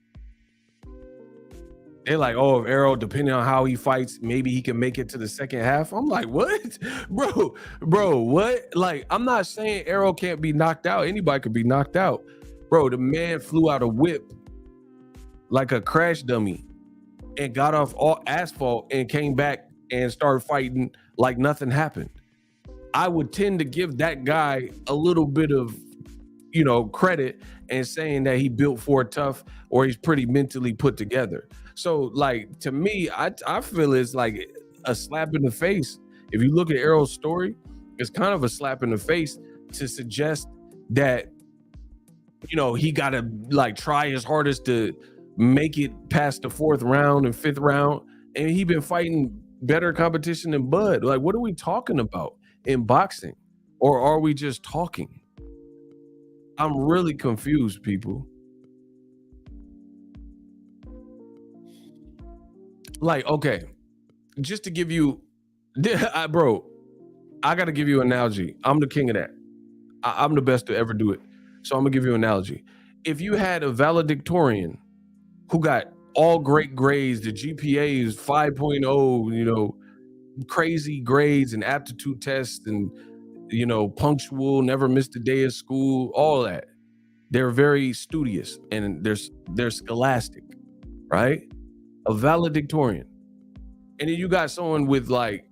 They're like, oh, if Errol, depending on how he fights, maybe he can make it to the second half. I'm like, what? Bro, what? Like, I'm not saying Errol can't be knocked out. Anybody could be knocked out. Bro, the man flew out a whip like a crash dummy and got off all asphalt and came back and started fighting like nothing happened. I would tend to give that guy a little bit of, credit and saying that he built for tough or he's pretty mentally put together. So, like, to me, I feel it's like a slap in the face. If you look at Errol's story, it's kind of a slap in the face to suggest that, he got to like try his hardest to make it past the 4th round and 5th round. And he been fighting better competition than Bud. Like, what are we talking about in boxing? Or are we just talking? I'm really confused, people. Like, okay, just to give you, bro, I got to give you an analogy. I'm the king of that. I'm the best to ever do it. So I'm going to give you an analogy. If you had a valedictorian who got all great grades, the GPA is 5.0, crazy grades and aptitude tests and, punctual, never missed a day of school, all that. They're very studious and they're scholastic, right? A valedictorian. And then you got someone with like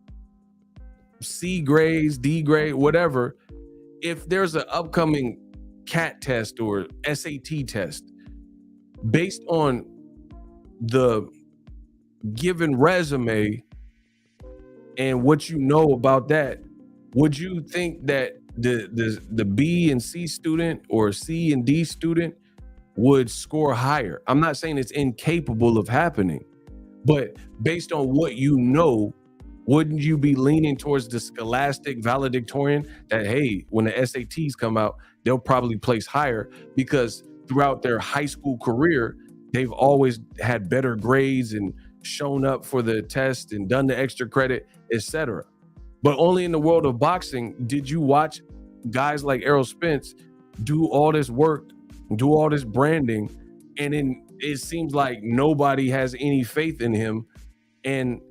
C grades, D grade, whatever. If there's an upcoming CAT test or SAT test, based on the given resume and what you know about that, would you think that the B and C student or C and D student would score higher? I'm not saying it's incapable of happening, but based on what you know, wouldn't you be leaning towards the scholastic valedictorian that, hey, when the SATs come out, they'll probably place higher because throughout their high school career, they've always had better grades and shown up for the test and done the extra credit, etc. But only in the world of boxing did you watch guys like Errol Spence do all this work, do all this branding, and then it seems like nobody has any faith in him. And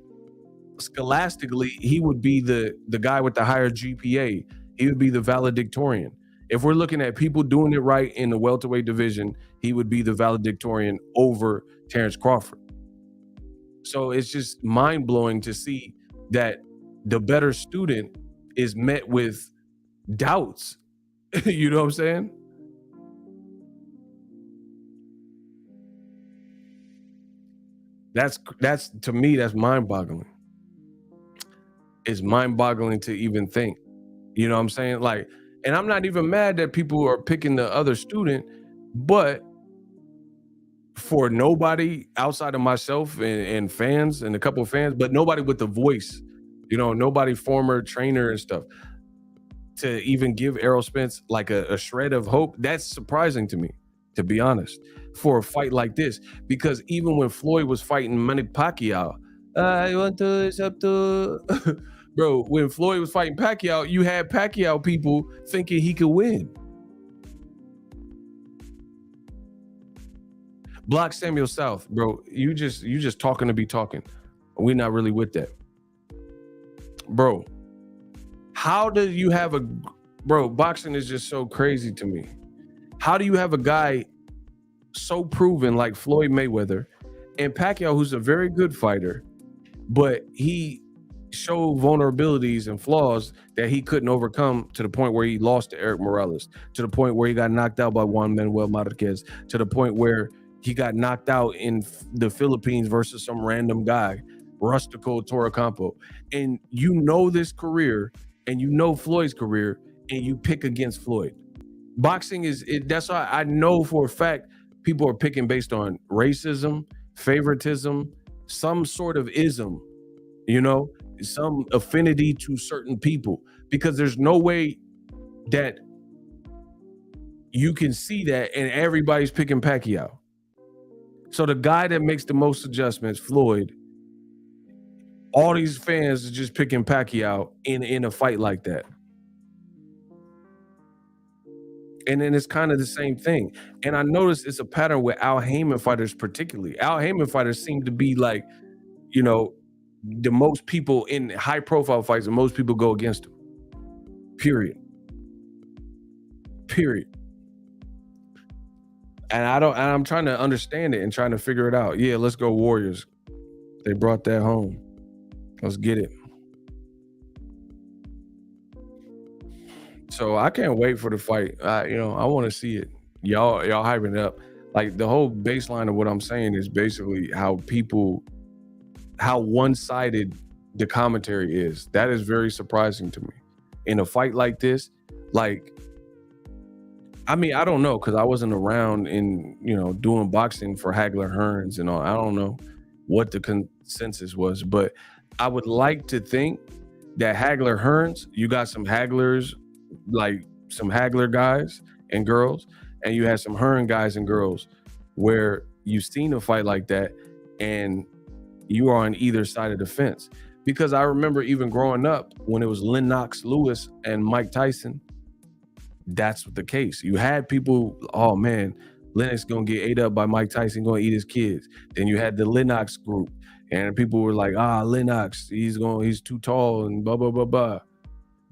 scholastically, he would be the guy with the higher GPA. He would be the valedictorian. If we're looking at people doing it right in the welterweight division, he would be the valedictorian over Terence Crawford. So it's just mind-blowing to see that the better student is met with doubts. You know what I'm saying? That's to me, that's mind-boggling. It's mind-boggling to even think. You know what I'm saying? Like, and I'm not even mad that people are picking the other student, but for nobody outside of myself and fans and a couple of fans, but nobody with the voice, nobody former trainer and stuff, to even give Errol Spence like a shred of hope, that's surprising to me, to be honest, for a fight like this. Because even when Floyd was fighting Manny Pacquiao, it's up to bro, when Floyd was fighting Pacquiao, you had Pacquiao people thinking he could win. Block Samuel South, bro. You just talking to be talking. We're not really with that. Bro, how do you have boxing is just so crazy to me. How do you have a guy so proven like Floyd Mayweather and Pacquiao, who's a very good fighter, but he showed vulnerabilities and flaws that he couldn't overcome, to the point where he lost to Eric Morales, to the point where he got knocked out by Juan Manuel Marquez, to the point where he got knocked out in the Philippines versus some random guy, Rustico Torrecampo. And this career, and Floyd's career, and you pick against Floyd. Boxing that's why I know for a fact people are picking based on racism, favoritism, some sort of ism, some affinity to certain people, because there's no way that you can see that and everybody's picking Pacquiao. So the guy that makes the most adjustments, Floyd, all these fans are just picking Pacquiao in a fight like that. And then it's kind of the same thing. And I noticed it's a pattern with Al Heyman fighters, particularly. Al Heyman fighters seem to be like, you know, the most people in high profile fights, and most people go against him. Period. And I'm trying to understand it and trying to figure it out. Yeah, let's go Warriors. They brought that home. Let's get it. So I can't wait for the fight. I want to see it. Y'all hyping it up. Like, the whole baseline of what I'm saying is basically how one-sided the commentary is. That is very surprising to me. In a fight like this, like, I mean, I don't know, because I wasn't around in, doing boxing for Hagler Hearns and all. I don't know what the consensus was, but I would like to think that Hagler Hearns, you got some Haglers, like some Hagler guys and girls, and you had some Hearn guys and girls, where you've seen a fight like that and you are on either side of the fence. Because I remember even growing up when it was Lennox Lewis and Mike Tyson, that's the case. You had people, oh man, Lennox gonna get ate up by Mike Tyson, gonna eat his kids. Then you had the Lennox group, and people were like, Lennox, he's too tall and blah, blah, blah, blah.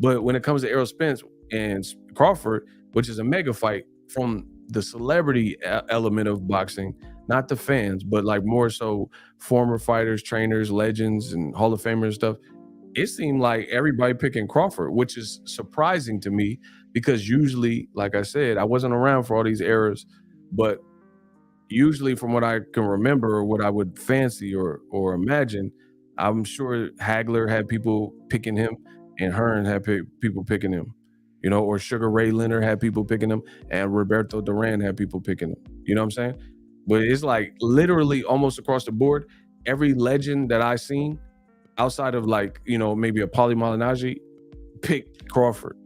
But when it comes to Errol Spence and Crawford, which is a mega fight from the celebrity element of boxing, not the fans, but like more so former fighters, trainers, legends, and Hall of Famers stuff, it seemed like everybody picking Crawford, which is surprising to me, because usually, like I said, I wasn't around for all these eras, but usually from what I can remember or what I would fancy or imagine, I'm sure Hagler had people picking him and Hearn had people picking him, or Sugar Ray Leonard had people picking him and Roberto Duran had people picking him. You know what I'm saying? But it's like literally almost across the board, every legend that I've seen outside of like, maybe a Paulie Malignaggi picked Crawford.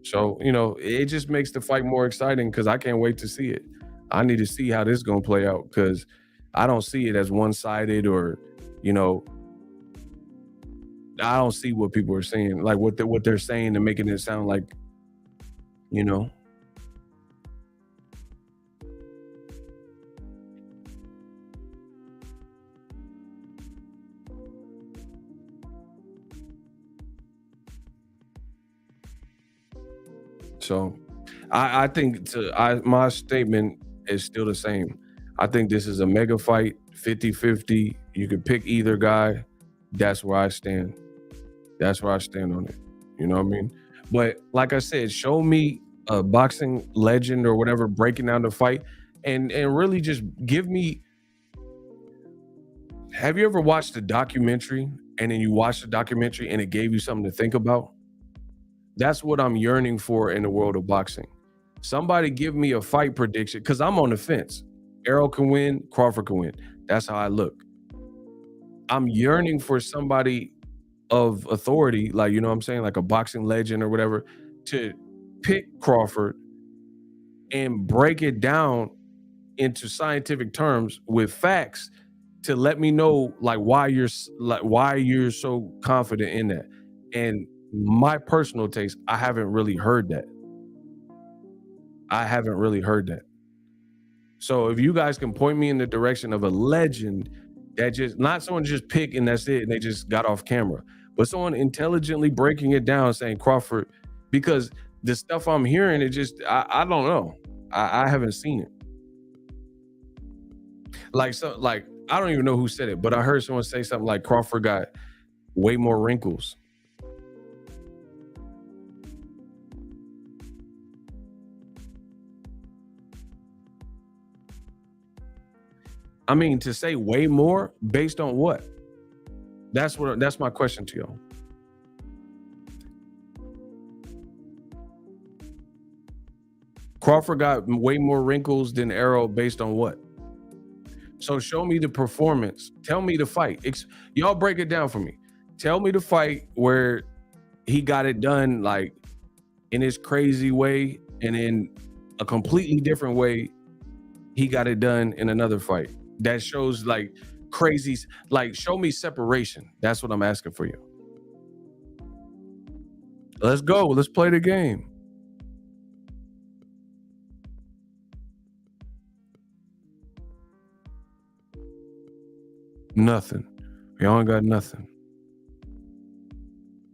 So, it just makes the fight more exciting because I can't wait to see it. I need to see how this is going to play out because I don't see it as one-sided or, I don't see what people are saying, like what they're saying and making it sound like, So I think my statement is still the same. I think this is a mega fight, 50-50. You can pick either guy. That's where I stand. That's where I stand on it. You know what I mean? But like I said, show me a boxing legend or whatever breaking down the fight and really just give me. Have you ever watched a documentary and then you watched the documentary and it gave you something to think about? That's what I'm yearning for in the world of boxing. Somebody give me a fight prediction, because I'm on the fence. Errol can win, Crawford can win. That's how I look. I'm yearning for somebody of authority, like, you know what I'm saying, like a boxing legend or whatever, to pick Crawford and break it down into scientific terms with facts to let me know like why you're so confident in that. And my personal taste, I haven't really heard that. So if you guys can point me in the direction of a legend that just, not someone just pick and that's it and they just got off camera, but someone intelligently breaking it down saying Crawford, because the stuff I'm hearing, it just, I don't know. I haven't seen it. Like, I don't even know who said it, but I heard someone say something like Crawford got way more wrinkles. I mean, to say way more based on what? That's my question to y'all. Crawford got way more wrinkles than Errol based on what? So show me the performance. Tell me the fight. Y'all break it down for me. Tell me the fight where he got it done like in his crazy way, and in a completely different way, he got it done in another fight. That shows like crazy, like show me separation. That's what I'm asking for you. Let's go. Let's play the game. Nothing. Y'all ain't got nothing.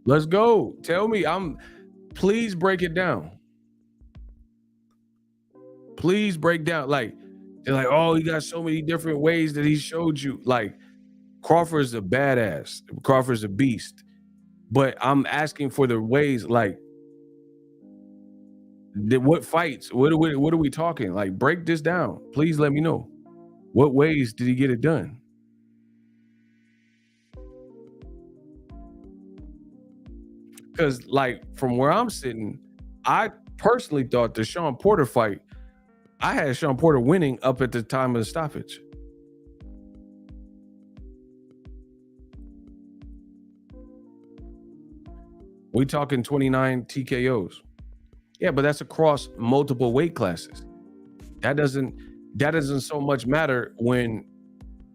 Let's go. Tell me. Please break it down. Please break down. Like, they're like, oh, he got so many different ways that he showed you. Like, Crawford's a badass. Crawford's a beast. But I'm asking for the ways, like, what fights? What are we talking? Like, break this down. Please let me know. What ways did he get it done? Because, like, from where I'm sitting, I personally thought the Shawn Porter fight, I had Shawn Porter winning up at the time of the stoppage. We talking 29 TKOs. Yeah, but that's across multiple weight classes. That doesn't so much matter when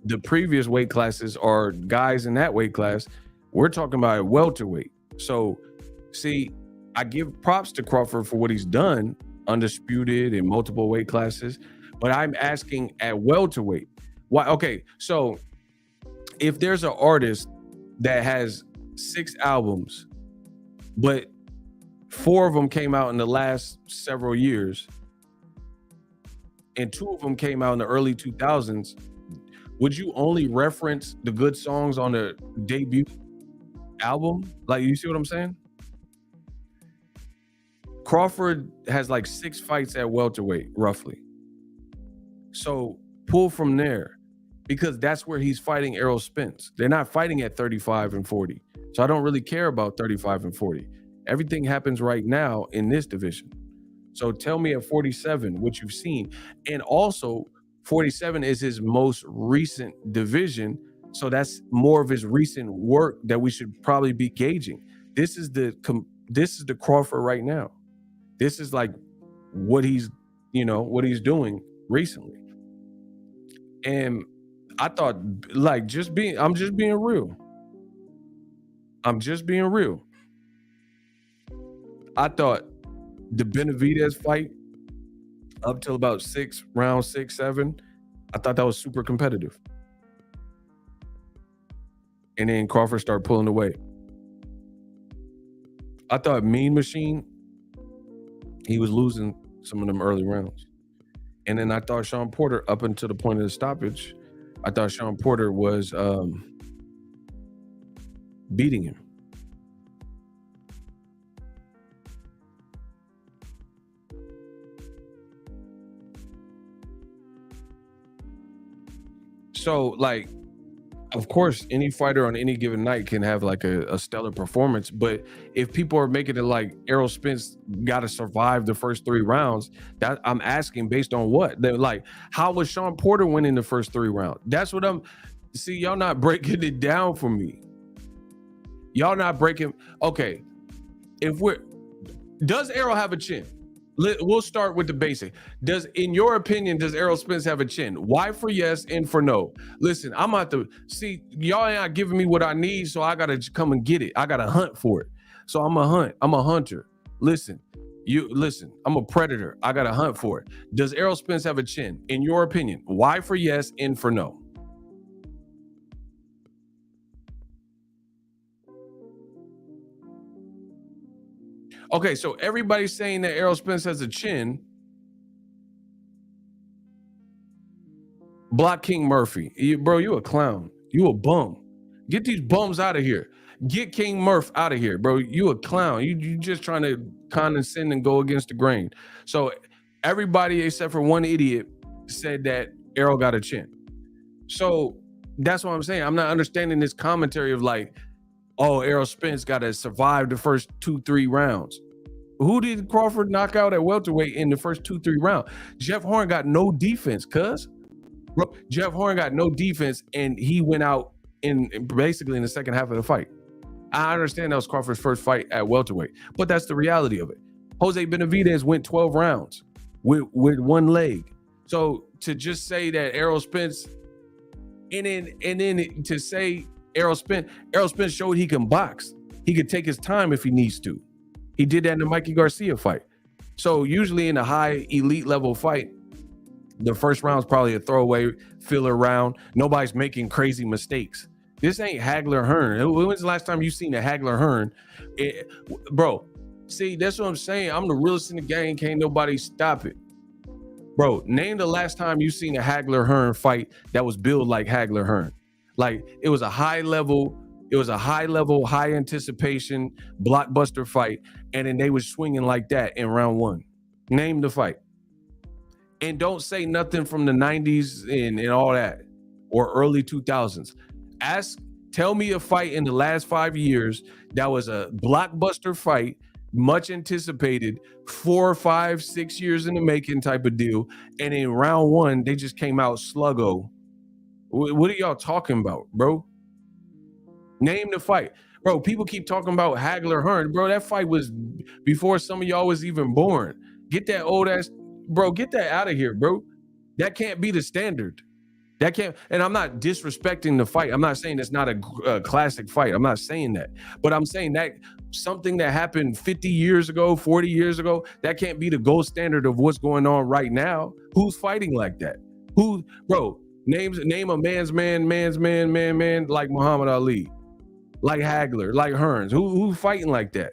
the previous weight classes are guys in that weight class. We're talking about welterweight. So, see, I give props to Crawford for what he's done, undisputed in multiple weight classes, but I'm asking at welterweight. Why? Okay, so if there's an artist that has 6 albums, but 4 of them came out in the last several years, and 2 of them came out in the early 2000s, would you only reference the good songs on the debut album? Like, you see what I'm saying? Crawford has like 6 fights at welterweight, roughly. So pull from there, because that's where he's fighting Errol Spence. They're not fighting at 35 and 40. So I don't really care about 35 and 40. Everything happens right now in this division. So tell me at 47 what you've seen. And also 47 is his most recent division. So that's more of his recent work that we should probably be gauging. This is the Crawford right now. This is like what he's doing recently. And I thought, like, I'm just being real. I'm just being real. I thought the Benavidez fight up till about round 6, 7, I thought that was super competitive. And then Crawford started pulling away. I thought Mean Machine, he was losing some of them early rounds. And then I thought Shawn Porter, up until the point of the stoppage, I thought Shawn Porter was beating him. So, like, of course, any fighter on any given night can have like a stellar performance, but if people are making it like Errol Spence got to survive the first 3 rounds, that I'm asking based on what? They're like, how was Shawn Porter winning the first 3 rounds? That's what see, y'all not breaking it down for me. Y'all not breaking. Okay, does Errol have a chin? We'll start with the basic. In your opinion, does Errol Spence have a chin? Why for yes and for no? Listen, I'm about to see, y'all ain't not giving me what I need, so I gotta come and get it. I gotta hunt for it. So I'm a hunter. Listen, I'm a predator. I gotta hunt for it. Does Errol Spence have a chin? In your opinion, why for yes and for no? Okay, so everybody's saying that Errol Spence has a chin. Block King Murphy. Bro, you a clown. You a bum. Get these bums out of here. Get King Murph out of here, bro. You a clown. You just trying to condescend and go against the grain. So everybody except for one idiot said that Errol got a chin. So that's what I'm saying. I'm not understanding this commentary of like, oh, Errol Spence got to survive the first 2-3 rounds. Who did Crawford knock out at welterweight in the first 2-3 rounds? Jeff Horn got no defense, cuz. Jeff Horn got no defense, and he went out basically in the second half of the fight. I understand that was Crawford's first fight at welterweight, but that's the reality of it. Jose Benavidez went 12 rounds with one leg. So to just say that Errol Spence, and then to say Errol Spence showed he can box. He could take his time if he needs to. He did that in the Mikey Garcia fight. So usually in a high elite level fight, The first round's probably a throwaway filler round. Nobody's making crazy mistakes. This ain't Hagler Hearn. When's the last time you seen a Hagler Hearn? Bro, see, that's what I'm saying. I'm the realest in the game. Can't nobody stop it. Bro, name the last time you seen a Hagler Hearn fight that was billed like Hagler Hearn. Like, it was a high level, high anticipation, blockbuster fight, and then they was swinging like that in round one. Name the fight. And don't say nothing from the 90s and all that, or early 2000s. Tell me a fight in the last 5 years that was a blockbuster fight, much anticipated, 4, 5, 6 years in the making type of deal, and in round one they just came out sluggo. What are y'all talking about, bro? Name the fight. Bro, people keep talking about Hagler Hearn. Bro, that fight was before some of y'all was even born. Get that old ass, bro, get that out of here, bro. That can't be the standard. That can't, and I'm not disrespecting the fight. I'm not saying it's not a classic fight. I'm not saying that. But I'm saying that something that happened 50 years ago, 40 years ago, that can't be the gold standard of what's going on right now. Who's fighting like that? Bro, name a man's man like Muhammad Ali, like Hagler, like Hearns. Who fighting like that?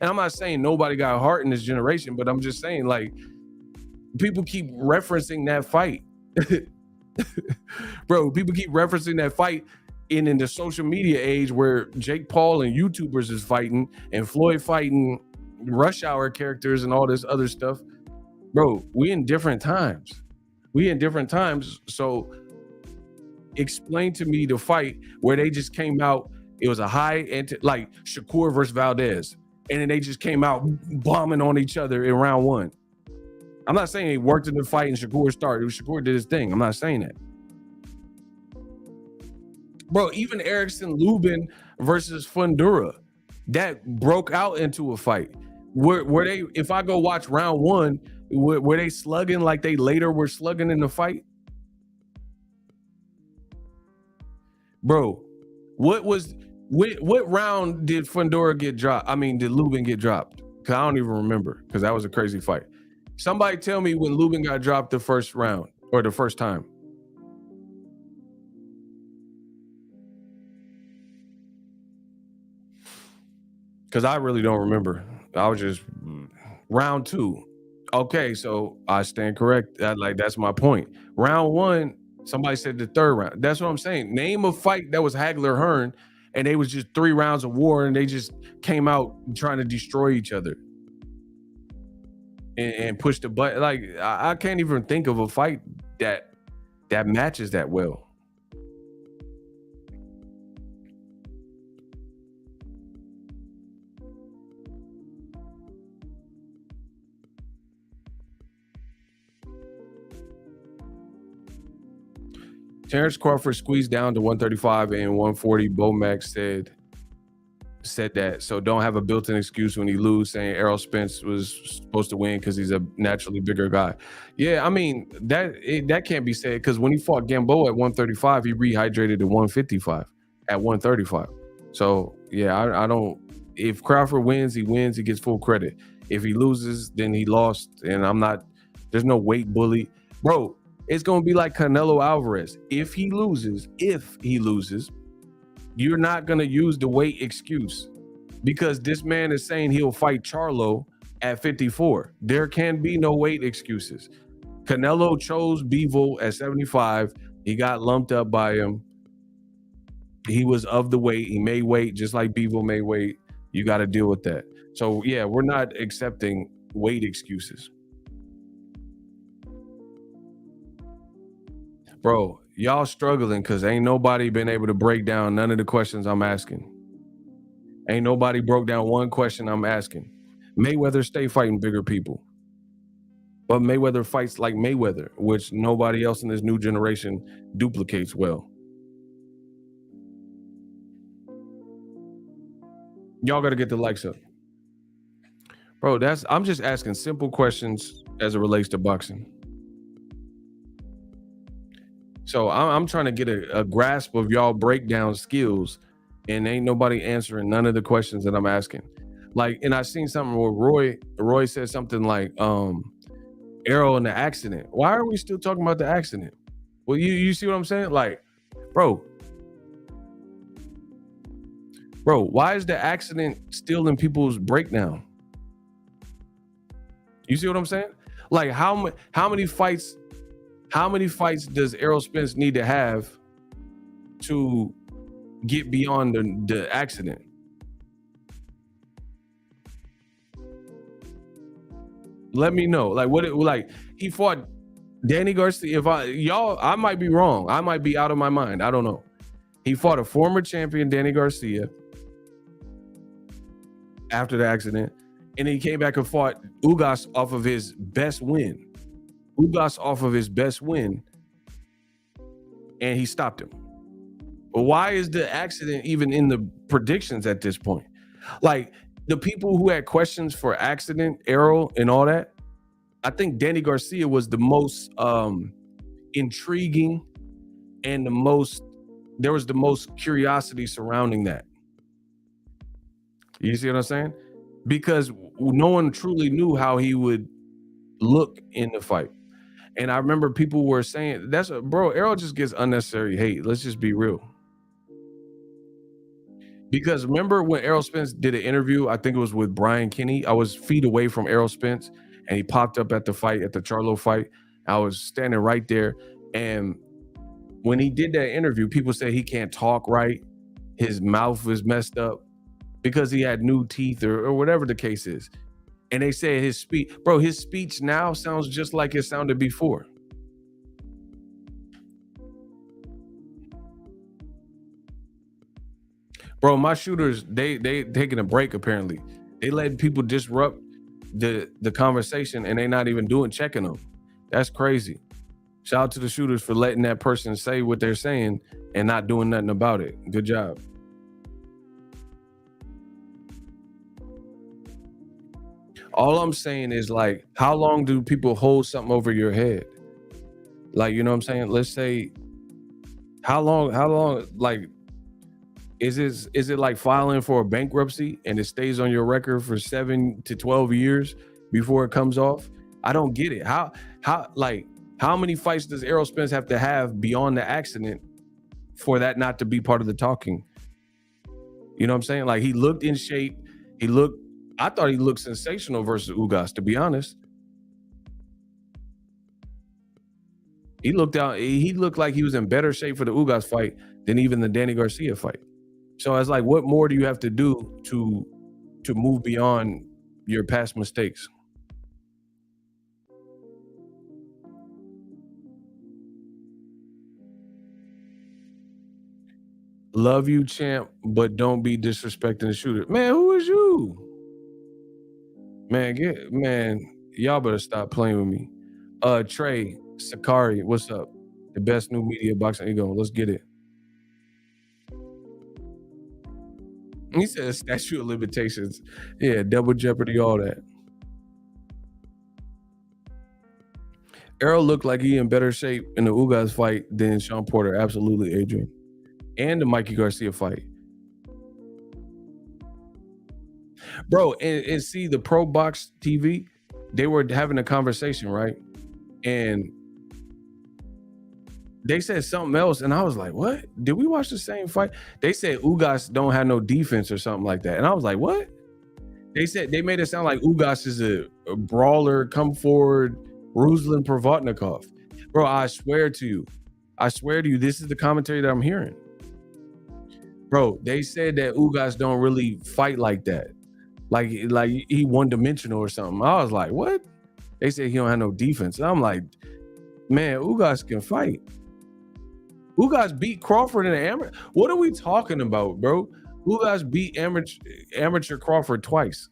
And I'm not saying nobody got heart in this generation, but I'm just saying, like, people keep referencing that fight. Bro, people keep referencing that fight in the social media age where Jake Paul and YouTubers is fighting and Floyd fighting Rush Hour characters and all this other stuff. Bro, we in different times. So explain to me the fight where they just came out. It was a like Shakur versus Valdez, and then they just came out bombing on each other in round one. I'm not saying he worked in the fight and Shakur started. Shakur did his thing. I'm not saying that. Bro, even Erickson Lubin versus Fundura, that broke out into a fight. Were they, if I go watch round one, were they slugging like they later were slugging in the fight? Bro, what round did Fundura get dropped? I mean, did Lubin get dropped? Because I don't even remember, because that was a crazy fight. Somebody tell me when Lubin got dropped the first round or the first time. Because I really don't remember. I was just round two. Okay, so I stand correct. That's my point. Round one, somebody said the third round. That's what I'm saying. Name a fight that was Hagler Hearn, and they was just 3 rounds of war, and they just came out trying to destroy each other and push the button. Like, I can't even think of a fight that matches that well. Terence Crawford squeezed down to 135 and 140. Bomax said that. So don't have a built-in excuse when he lose, saying Errol Spence was supposed to win because he's a naturally bigger guy. Yeah, I mean, that can't be said, because when he fought Gamboa at 135, he rehydrated to 155 at 135. So yeah, I don't. If Crawford wins, he wins. He gets full credit. If he loses, then he lost. And I'm not. There's no weight bully, bro. It's gonna be like Canelo Alvarez. If he loses, you're not gonna use the weight excuse, because this man is saying he'll fight Charlo at 54. There can be no weight excuses. Canelo chose Bivol at 75. He got lumped up by him. He was of the weight. He made weight just like Bivol made weight. You got to deal with that. So yeah, we're not accepting weight excuses. Bro, y'all struggling because ain't nobody been able to break down none of the questions I'm asking. Ain't nobody broke down one question I'm asking. Mayweather stay fighting bigger people, but Mayweather fights like Mayweather, which nobody else in this new generation duplicates well. Y'all got to get the likes up. Bro, I'm just asking simple questions as it relates to boxing. So I'm trying to get a grasp of y'all breakdown skills, and ain't nobody answering none of the questions that I'm asking. Like, and I seen something where Roy said something like, Errol and the accident. Why are we still talking about the accident? Well, you see what I'm saying? Like, bro, why is the accident still in people's breakdown? You see what I'm saying? Like, how many fights does Errol Spence need to have to get beyond the accident? Let me know. Like, like he fought Danny Garcia. I might be wrong. I might be out of my mind. I don't know. He fought a former champion, Danny Garcia, after the accident, and he came back and fought Ugas off of his best win. And he stopped him. But why is the accident even in the predictions at this point? Like, the people who had questions for accident, Errol, and all that, I think Danny Garcia was the most intriguing and there was the most curiosity surrounding that. You see what I'm saying? Because no one truly knew how he would look in the fight. And I remember people were saying, Errol just gets unnecessary hate. Let's just be real. Because remember when Errol Spence did an interview, I think it was with Brian Kinney. I was feet away from Errol Spence, and he popped up at the fight, at the Charlo fight. I was standing right there. And when he did that interview, people said he can't talk right. His mouth was messed up because he had new teeth or whatever the case is. And they said his speech now sounds just like it sounded before. Bro, my shooters, they taking a break apparently. They letting people disrupt the conversation and they not even checking them. That's crazy. Shout out to the shooters for letting that person say what they're saying and not doing nothing about it. Good job. All I'm saying is, like, how long do people hold something over your head? Like, you know what I'm saying? Let's say, how long, like, is it like filing for a bankruptcy and it stays on your record for 7 to 12 years before it comes off? I don't get it. How many fights does Errol Spence have to have beyond the accident for that not to be part of the talking? You know what I'm saying? Like, he looked in shape. I thought he looked sensational versus Ugas, to be honest. He looked like he was in better shape for the Ugas fight than even the Danny Garcia fight. So it's like, what more do you have to do to move beyond your past mistakes? Love you, champ, but don't be disrespecting the shooter. Man, who is you? Man, y'all better stop playing with me. Trey Sakari, what's up? The best new media boxing ego. Let's get it. He says statute of limitations. Yeah, double jeopardy, all that. Errol looked like he in better shape in the Ugas fight than Sean Porter. Absolutely, Adrian. And the Mikey Garcia fight. Bro, and see the Pro Box TV, they were having a conversation, right? And they said something else, and I was like, what? Did we watch the same fight? They said Ugas don't have no defense or something like that. And I was like, what? They made it sound like Ugas is a brawler, come forward, Ruslan Provodnikov. Bro, I swear to you, this is the commentary that I'm hearing. Bro, they said that Ugas don't really fight like that. Like he one-dimensional or something. I was like, what? They said he don't have no defense. And I'm like, man, Ugas can fight. Ugas beat Crawford in the amateur. What are we talking about, bro? Ugas beat amateur Crawford twice.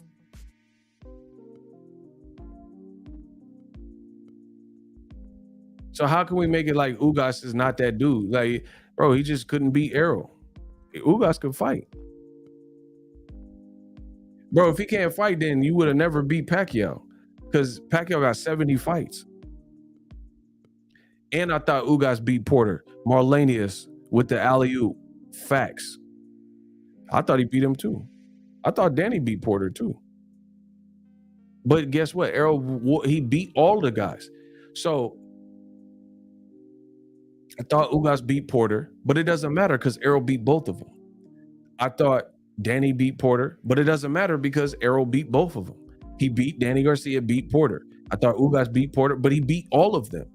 So how can we make it like Ugas is not that dude? Like, bro, he just couldn't beat Errol. Ugas could fight. Bro, if he can't fight, then you would have never beat Pacquiao, because Pacquiao got 70 fights. And I thought Ugas beat Porter. Marlanius with the alley-oop. Facts. I thought he beat him too. I thought Danny beat Porter too. But guess what? Errol, he beat all the guys. So I thought Ugas beat Porter, but it doesn't matter because Errol beat both of them. I thought Danny beat Porter, but it doesn't matter because Errol beat both of them. He beat Danny Garcia, beat Porter. I thought Ugas beat Porter, but he beat all of them.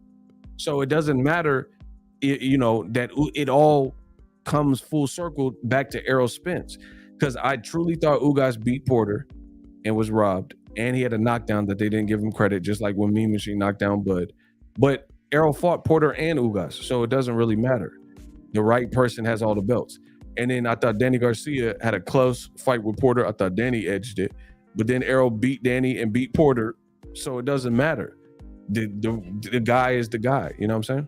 So it doesn't matter, that it all comes full circle back to Errol Spence, because I truly thought Ugas beat Porter and was robbed, and he had a knockdown that they didn't give him credit, just like when Mean Machine knocked down Bud. But Errol fought Porter and Ugas, so it doesn't really matter. The right person has all the belts. And then I thought Danny Garcia had a close fight with Porter. I thought Danny edged it, but then Errol beat Danny and beat Porter, so it doesn't matter. The guy is the guy. You know what I'm saying?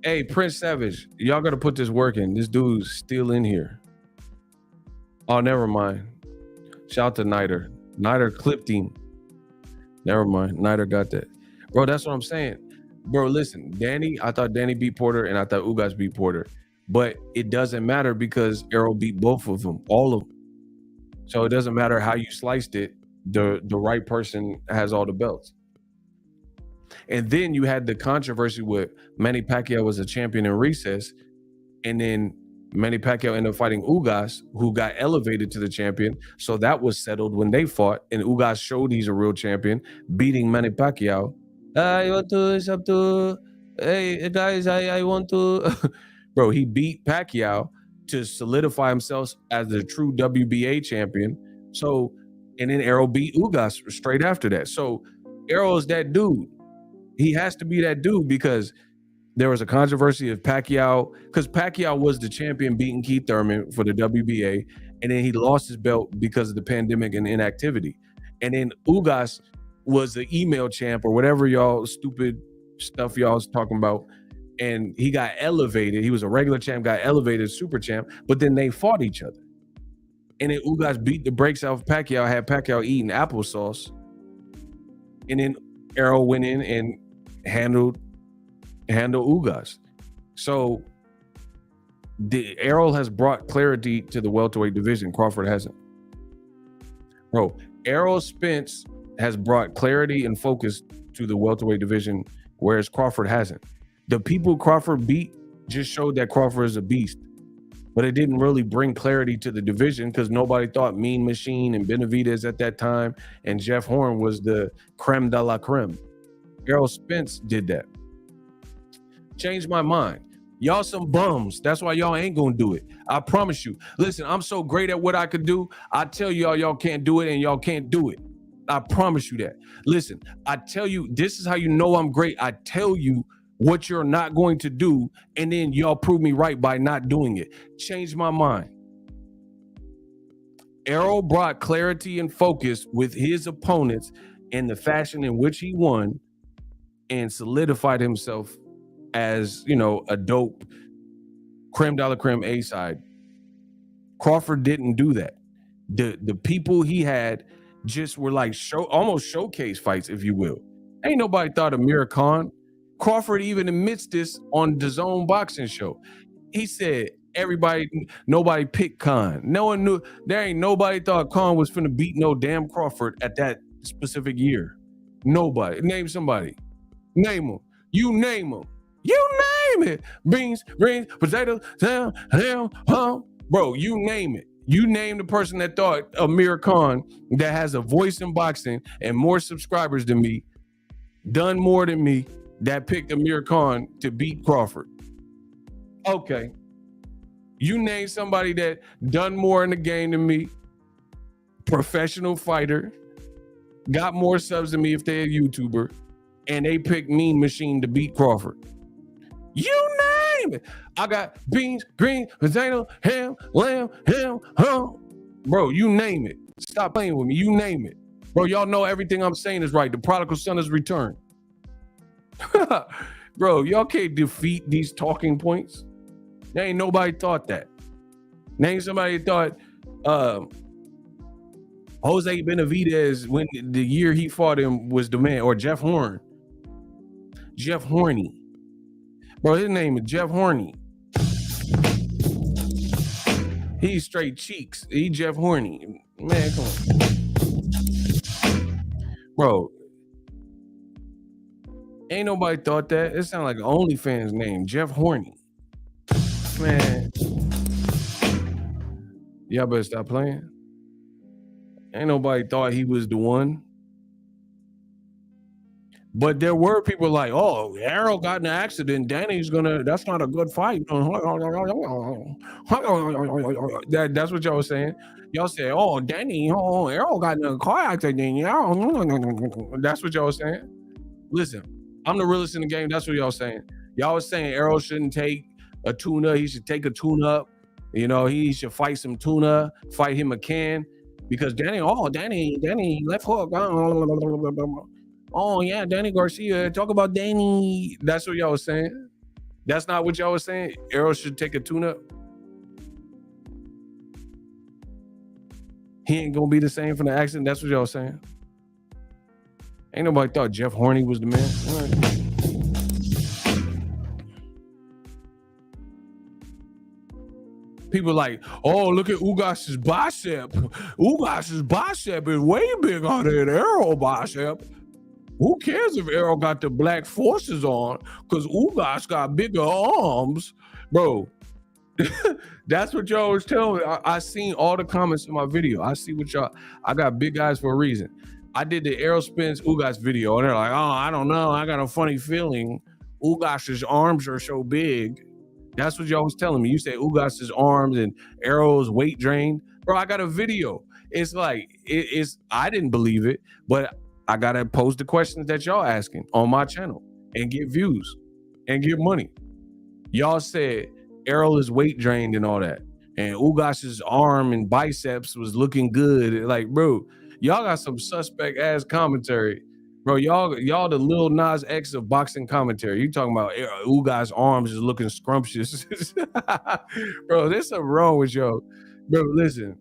Hey, Prince Savage, y'all gotta put this work in. This dude's still in here. Oh, never mind. Shout out to Nider. Nider clipped him. Never mind. Nider got that. Bro, that's what I'm saying. Bro, listen, I thought Danny beat Porter and I thought Ugas beat Porter. But it doesn't matter because Errol beat both of them, all of them. So it doesn't matter how you sliced it. The right person has all the belts. And then you had the controversy with Manny Pacquiao was a champion in recess, and then Manny Pacquiao ended up fighting Ugas, who got elevated to the champion. So that was settled when they fought, and Ugas showed he's a real champion, beating Manny Pacquiao. I want to, it's up to, hey guys, I want to. Bro, he beat Pacquiao to solidify himself as the true WBA champion. So, and then Errol beat Ugas straight after that. So Errol is that dude. He has to be that dude because there was a controversy of Pacquiao, because Pacquiao was the champion beating Keith Thurman for the WBA, and then he lost his belt because of the pandemic and inactivity. And then Ugas was the email champ or whatever y'all stupid stuff y'all was talking about, and he got elevated. He was a regular champ, got elevated super champ, but then they fought each other. And then Ugas beat the brakes out of Pacquiao, had Pacquiao eating applesauce, and then Errol went in and handle Ugas. So Errol has brought clarity to the welterweight division. Crawford hasn't. Bro, Errol Spence has brought clarity and focus to the welterweight division, whereas Crawford hasn't. The people Crawford beat just showed that Crawford is a beast, but it didn't really bring clarity to the division because nobody thought Mean Machine and Benavidez at that time and Jeff Horn was the creme de la creme. Errol Spence did that. Changed my mind. Y'all some bums. That's why y'all ain't gonna do it. I promise you. Listen, I'm so great at what I could do. I tell y'all can't do it and y'all can't do it. I promise you that. Listen, I tell you, this is how you know I'm great. I tell you what you're not going to do, and then y'all prove me right by not doing it. Changed my mind. Errol brought clarity and focus with his opponents in the fashion in which he won and solidified himself as, a dope creme de la creme A-side. Crawford didn't do that. The people he had just were like almost showcase fights, if you will. Ain't nobody thought of Amir Khan. Crawford even admits this on the DAZN boxing show. He said nobody picked Khan. No one knew. There ain't nobody thought Khan was finna beat no damn Crawford at that specific year. Nobody. Name somebody. Name them. You name them. You name it. Beans, greens, potatoes, ham, bro, you name it. You name the person that thought Amir Khan, that has a voice in boxing and more subscribers than me, done more than me, that picked Amir Khan to beat Crawford. Okay. You name somebody that done more in the game than me, professional fighter, got more subs than me if they're a YouTuber, and they picked Mean Machine to beat Crawford. You name it. I got beans, greens, potato, ham, lamb, bro, you name it. Stop playing with me. You name it. Bro, y'all know everything I'm saying is right. The prodigal son has returned. Bro, y'all can't defeat these talking points. There ain't nobody thought that. Name somebody thought Jose Benavidez, when the year he fought him, was the man, or Jeff Horn. Jeff Horny. Bro, his name is Jeff Horny. He's straight cheeks. He Jeff Horny. Man, come on. Bro, ain't nobody thought that. It sounds like an OnlyFans name, Jeff Horny. Man, y'all better stop playing. Ain't nobody thought he was the one. But there were people like, oh, Errol got in an accident. Danny's that's not a good fight. That's what y'all was saying. Y'all said, oh, Errol got in a car accident. That's what y'all was saying. Listen, I'm the realest in the game. That's what y'all was saying. Y'all was saying Errol shouldn't take a tuna. He should take a tune-up. You know, he should fight some tuna, fight him a can. Because Danny left hook. Oh yeah, Danny Garcia. Talk about Danny. That's what y'all was saying. That's not what y'all was saying. Errol should take a tune-up. He ain't gonna be the same from the accident. That's what y'all was saying. Ain't nobody thought Jeff Horny was the man. People like, oh, look at Ugas's bicep. Ugas's bicep is way bigger than Errol bicep. Who cares if Errol got the black forces on? Because Ugas got bigger arms. Bro, that's what y'all was telling me. I seen all the comments in my video. I see what y'all, I got big eyes for a reason. I did the Errol Spence Ugas video, and they're like, oh, I don't know. I got a funny feeling Ugas's arms are so big. That's what y'all was telling me. You said Ugas's arms and Errol's weight drained. Bro, I got a video. It's like, I didn't believe it, but I got to pose the questions that y'all asking on my channel and get views and get money. Y'all said Errol is weight drained and all that. And Ugas's arm and biceps was looking good. Like, bro, y'all got some suspect ass commentary. Bro, y'all the Lil Nas X of boxing commentary. You talking about Ugas's arms is looking scrumptious. Bro, there's something wrong with y'all. Bro, listen,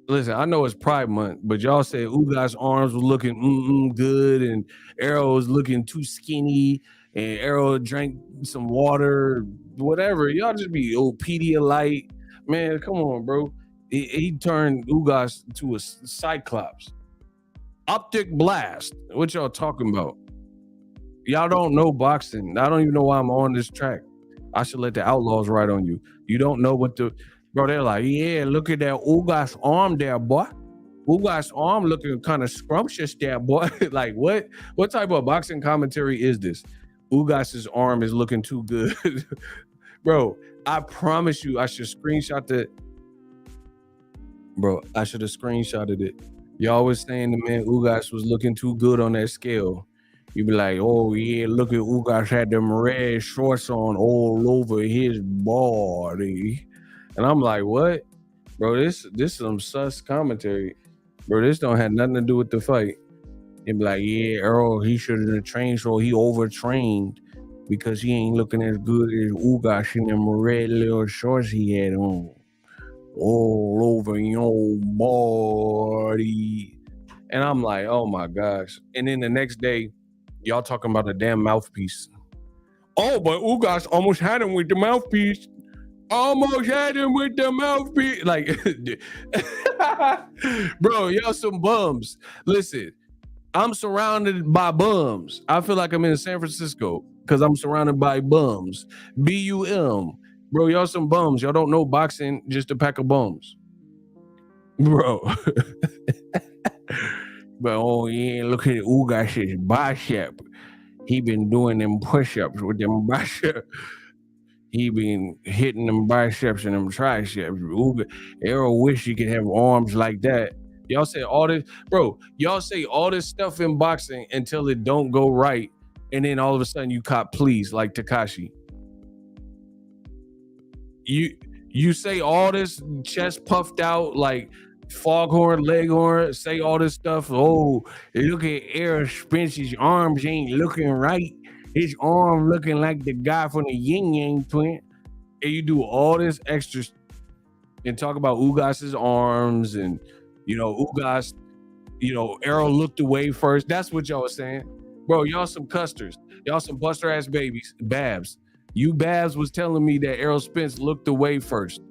I know it's Pride Month, but y'all said Ugas's arms were looking good and Errol was looking too skinny and Errol drank some water, whatever. Y'all just be Pedialyte. Man, come on, bro. He turned Ugas to a cyclops. Optic blast. What y'all talking about? Y'all don't know boxing. I don't even know why I'm on this track. I should let the outlaws ride on you. You don't know what the... Bro, they're like, yeah, look at that Ugas arm there, boy. Ugas arm looking kind of scrumptious there, boy. Like, what type of boxing commentary is this? Ugas's arm is looking too good. Bro, I promise you, I should screenshot the... Bro, I should have screenshotted it. Y'all was saying the man Ugas was looking too good on that scale. You be like, oh yeah, look at Ugas had them red shorts on all over his body. And I'm like, what? Bro, this is some sus commentary. Bro, this don't have nothing to do with the fight. They be like, yeah, Errol, he shouldn't have trained, so he overtrained because he ain't looking as good as Ugas in them red little shorts he had on. All over your body. And I'm like, oh my gosh. And then the next day, y'all talking about a damn mouthpiece. Oh, but Ugas almost had him with the mouthpiece. Almost had him with the mouthpiece. Like, bro, y'all some bums. Listen, I'm surrounded by bums. I feel like I'm in San Francisco because I'm surrounded by bums. B-U-M. Bro, y'all some bums. Y'all don't know boxing, just a pack of bums. Bro. But, oh, yeah, look at Ugas's bicep. He been doing them push-ups with them biceps. He been hitting them biceps and them triceps. Errol wish he could have arms like that. Y'all say all this, bro, y'all say all this stuff in boxing until it don't go right. And then all of a sudden you cop pleas like Tekashi. You say all this chest puffed out like foghorn, leghorn, say all this stuff. Oh, look at Errol Spence's arms ain't looking right. His arm looking like the guy from the Yin Yang Twin. And you do all this extra and talk about Ugas's arms and, Ugas, Errol looked away first. That's what y'all was saying. Bro, y'all some custers. Y'all some buster ass babies, babs. You Babs was telling me that Errol Spence looked away first.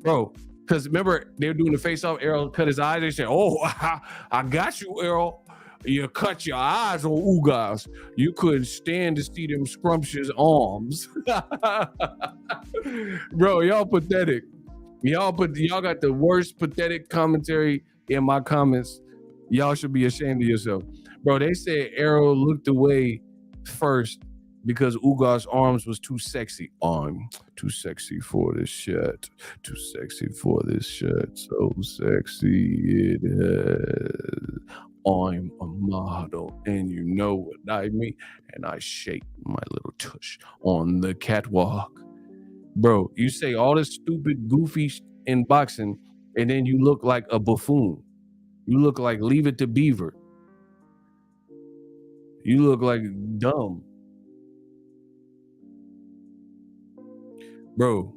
Bro, because remember, they were doing the face-off. Errol cut his eyes. They said, oh, I got you, Errol. You cut your eyes on Ugas. You couldn't stand to see them scrumptious arms. Bro, y'all pathetic. Y'all got the worst pathetic commentary in my comments. Y'all should be ashamed of yourself. Bro, they said Errol looked away first because Ugas' arms was too sexy. I'm too sexy for this shirt. Too sexy for this shirt. So sexy it is. I'm a model, and you know what I mean. And I shake my little tush on the catwalk. Bro, you say all this stupid, goofy in boxing, and then you look like a buffoon. You look like Leave It to Beaver. You look like dumb. Bro,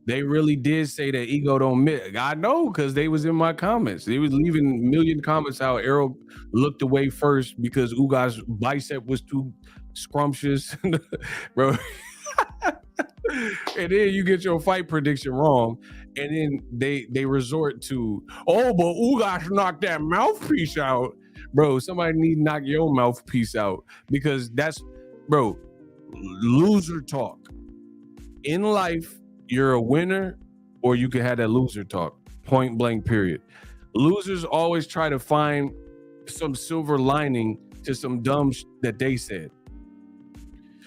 they really did say that ego don't miss. I know, because they was in my comments. They was leaving a million comments how Errol looked away first because Ugas' bicep was too scrumptious. Bro. And then you get your fight prediction wrong, and then they resort to, oh, but Ugas knocked that mouthpiece out. Bro, somebody need to knock your mouthpiece out, because that's, bro, loser talk. In life, you're a winner, or you can have that loser talk, point blank, period. Losers always try to find some silver lining to some dumb that they said.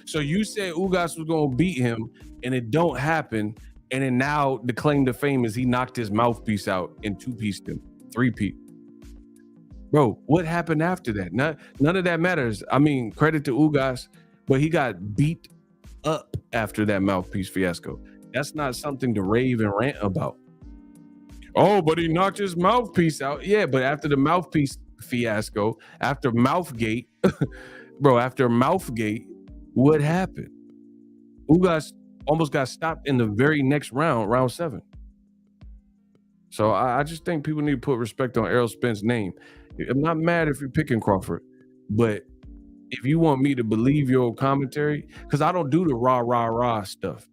So you said Ugas was going to beat him, and it don't happen, and then now the claim to fame is he knocked his mouthpiece out and two-pieced him, three-piece. Bro, what happened after that? None of that matters. I mean, credit to Ugas, but he got beat up after that mouthpiece fiasco. That's not something to rave and rant about. Oh, but he knocked his mouthpiece out. Yeah, but after the mouthpiece fiasco, after Mouthgate, bro, after Mouthgate, what happened? Ugas almost got stopped in the very next round, round 7. So I just think people need to put respect on Errol Spence's name. I'm not mad if you're picking Crawford, but if you want me to believe your commentary, because I don't do the rah stuff.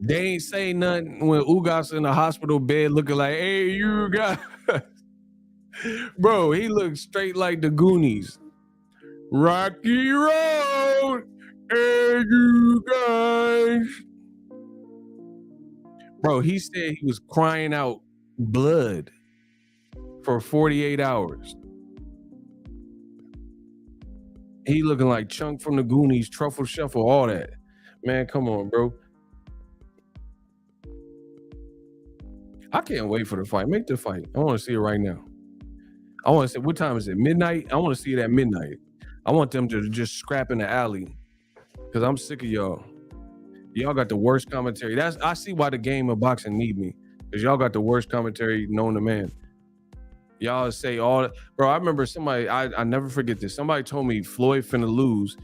They ain't say nothing when Ugas in the hospital bed looking like, hey, you guys. Bro, he looked straight like the Goonies. Rocky Road, hey, you guys. Bro, he said he was crying out blood for 48 hours. He looking like Chunk from the Goonies, Truffle Shuffle, all that. Man, come on, bro. I can't wait for the fight. Make the fight. I want to see it right now. I want to see, what time is it? Midnight? I want to see it at midnight. I want them to just scrap in the alley, because I'm sick of y'all. Y'all got the worst commentary. I see why the game of boxing need me, because y'all got the worst commentary known to man. Y'all say all, bro, I remember somebody, I never forget this. Somebody told me Floyd finna lose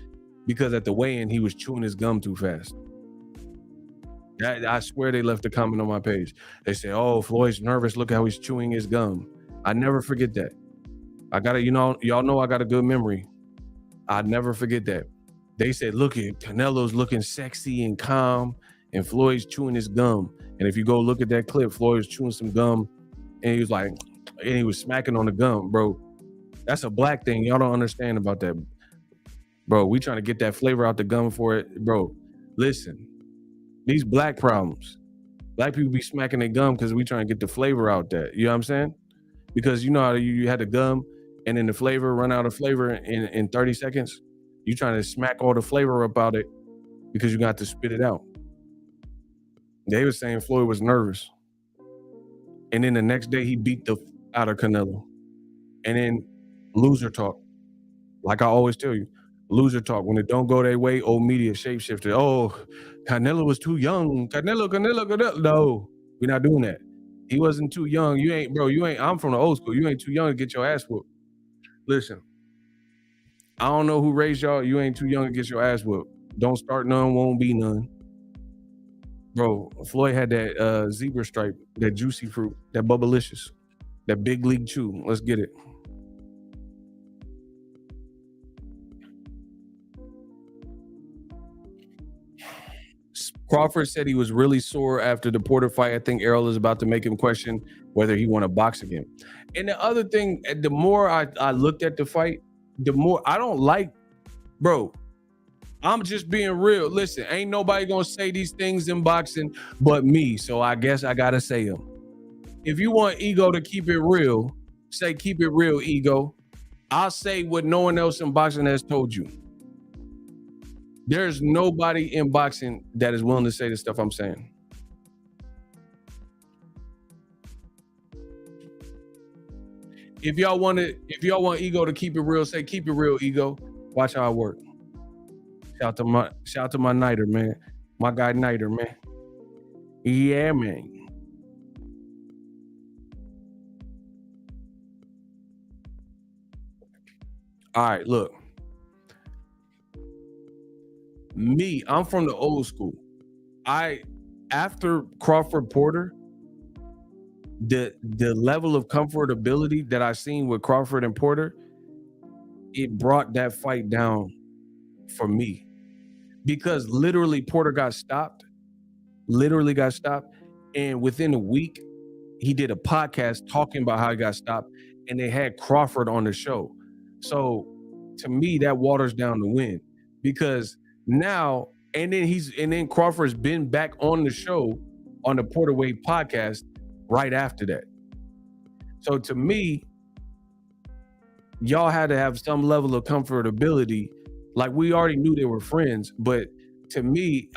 because at the weigh-in, he was chewing his gum too fast. I swear they left a comment on my page. They say, oh, Floyd's nervous. Look how he's chewing his gum. I never forget that. I got to, y'all know I got a good memory. I never forget that. They said, look at Canelo's looking sexy and calm, and Floyd's chewing his gum. And if you go look at that clip, Floyd was chewing some gum, and he was like, and he was smacking on the gum, bro. That's a black thing. Y'all don't understand about that. Bro, we trying to get that flavor out the gum for it. Bro, listen, these black problems. Black people be smacking their gum because we trying to get the flavor out that. You know what I'm saying? Because you know how you had the gum and then the flavor run out of flavor in 30 seconds? You trying to smack all the flavor about it because you got to spit it out. They were saying Floyd was nervous. And then the next day he beat the out of Canelo. And then loser talk. Like I always tell you, loser talk. When it don't go their way, old media shapeshifted. Oh, Canelo was too young. Canelo. No, we're not doing that. He wasn't too young. You ain't, I'm from the old school. You ain't too young to get your ass whooped. Listen, I don't know who raised y'all. You ain't too young to get your ass whooped. Don't start none, won't be none. Bro, Floyd had that zebra stripe, that juicy fruit, that Bubblicious, that big league chew. Let's get it. Crawford said he was really sore after the Porter fight. I think Errol is about to make him question whether he want to box again. And the other thing, the more I looked at the fight, the more I don't like, bro. I'm just being real. Listen, ain't nobody gonna say these things in boxing but me. So I guess I gotta say them. If you want Ego to keep it real, say keep it real, Ego. I'll say what no one else in boxing has told you. There's nobody in boxing that is willing to say the stuff I'm saying. If y'all want Ego to keep it real, say keep it real, Ego. Watch how I work. Shout out to my Niter, man. My guy Niter, man. Yeah, man. All right, look. Me, I'm from the old school. After Crawford Porter, the level of comfortability that I seen with Crawford and Porter, it brought that fight down for me. Because literally Porter got stopped. And within a week, he did a podcast talking about how he got stopped, and they had Crawford on the show. So to me, that waters down the win. Because now, and then Crawford's been back on the show on the Porter Wave podcast right after that. So to me, y'all had to have some level of comfortability. Like, we already knew they were friends, but to me,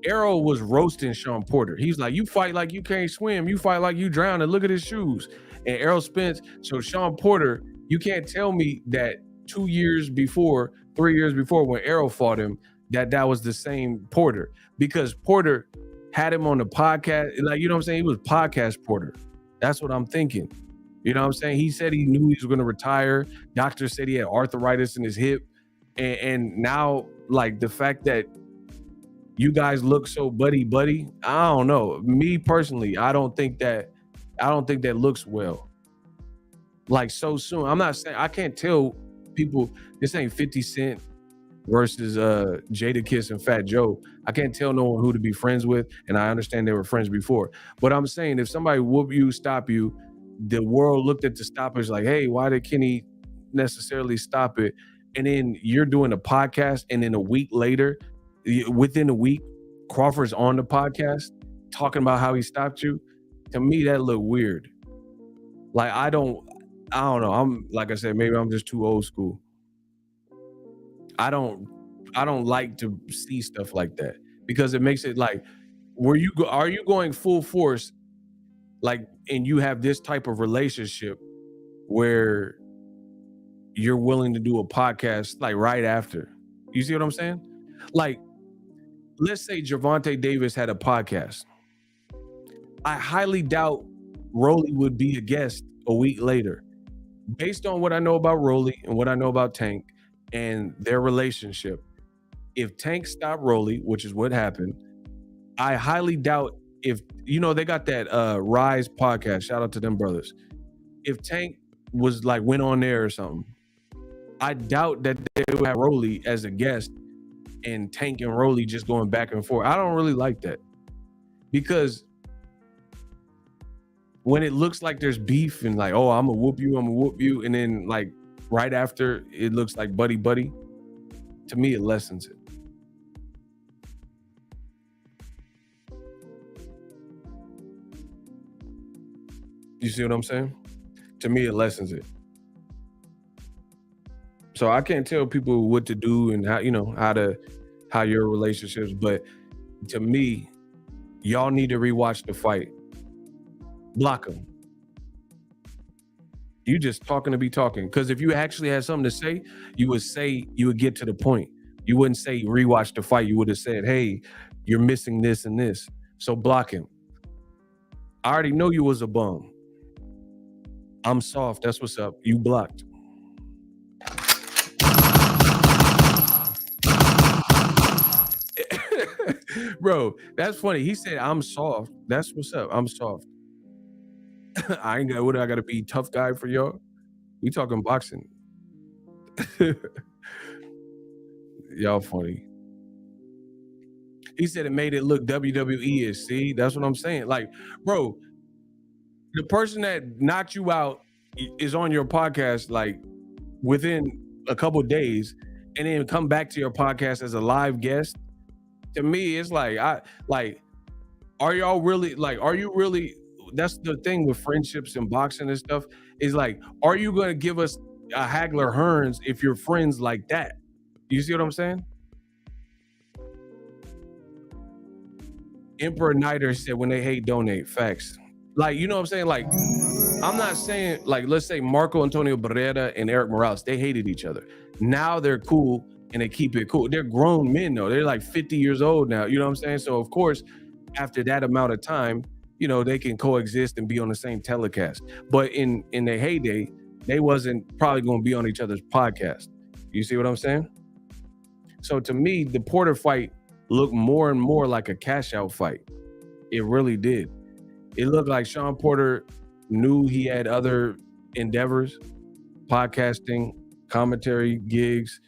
Errol was roasting Sean Porter. He's like, you fight like you can't swim. You fight like you drown, and look at his shoes. And Errol Spence, so Sean Porter, you can't tell me that 3 years before, when Errol fought him, that was the same Porter. Because Porter had him on the podcast. Like, you know what I'm saying? He was podcast Porter. That's what I'm thinking. You know what I'm saying? He said he knew he was going to retire. Doctor said he had arthritis in his hip. And now, like, the fact that you guys look so buddy, I don't know. Me personally, I don't think that looks well. Like, so soon. I'm not saying, I can't tell people, this ain't 50 Cent versus Jadakiss and Fat Joe. I can't tell no one who to be friends with, and I understand they were friends before. But I'm saying, if somebody whoop you, stop you, the world looked at the stoppers like, hey, why did Kenny necessarily stop it? And then you're doing a podcast, and then a week later, within a week, Crawford's on the podcast talking about how he stopped you. To me, that looked weird. Like, I don't know. I'm, like I said, maybe I'm just too old school. I don't like to see stuff like that, because it makes it like, are you going full force, like, and you have this type of relationship where you're willing to do a podcast like right after? You see what I'm saying? Like, let's say Gervonta Davis had a podcast. I highly doubt Rolly would be a guest a week later. Based on what I know about Rolly and what I know about Tank and their relationship, if Tank stopped Rolly, which is what happened, I highly doubt, if, you know, they got that Rise podcast, shout out to them brothers. If Tank was like, went on there or something, I doubt that they would have Rolly as a guest and Tank and Rolly just going back and forth. I don't really like that, because when it looks like there's beef and like, oh, I'm gonna whoop you, and then like right after it looks like buddy, to me it lessens it. You see what I'm saying? To me it lessens it. So I can't tell people what to do and how, you know, how your relationships, but to me, y'all need to rewatch the fight. Block them. You just talking to be talking. Because if you actually had something to say, you would get to the point. You wouldn't say rewatch the fight. You would have said, hey, you're missing this and this. So block him. I already know you was a bum. I'm soft. That's what's up. You blocked. Bro, that's funny. He said, I'm soft. That's what's up. I'm soft. I gotta be tough guy for y'all? We talking boxing. Y'all funny. He said it made it look WWE-ish. See, that's what I'm saying. Like, bro, the person that knocked you out is on your podcast like within a couple days, and then come back to your podcast as a live guest. To me, it's like are y'all really like? Are you really? That's the thing with friendships and boxing and stuff. Is like, are you gonna give us a Hagler Hearns if you're friends like that? You see what I'm saying? Emperor Niter said, when they hate, donate. Facts. Like, you know what I'm saying? Like, I'm not saying, like, let's say Marco Antonio Barrera and Eric Morales, they hated each other. Now they're cool and they keep it cool. They're grown men, though. They're like 50 years old now. You know what I'm saying? So, of course, after that amount of time, you know, they can coexist and be on the same telecast. But in their heyday, they wasn't probably going to be on each other's podcast. You see what I'm saying? So, to me, the Porter fight looked more and more like a cash out fight. It really did. It looked like Sean Porter knew he had other endeavors, podcasting, commentary gigs,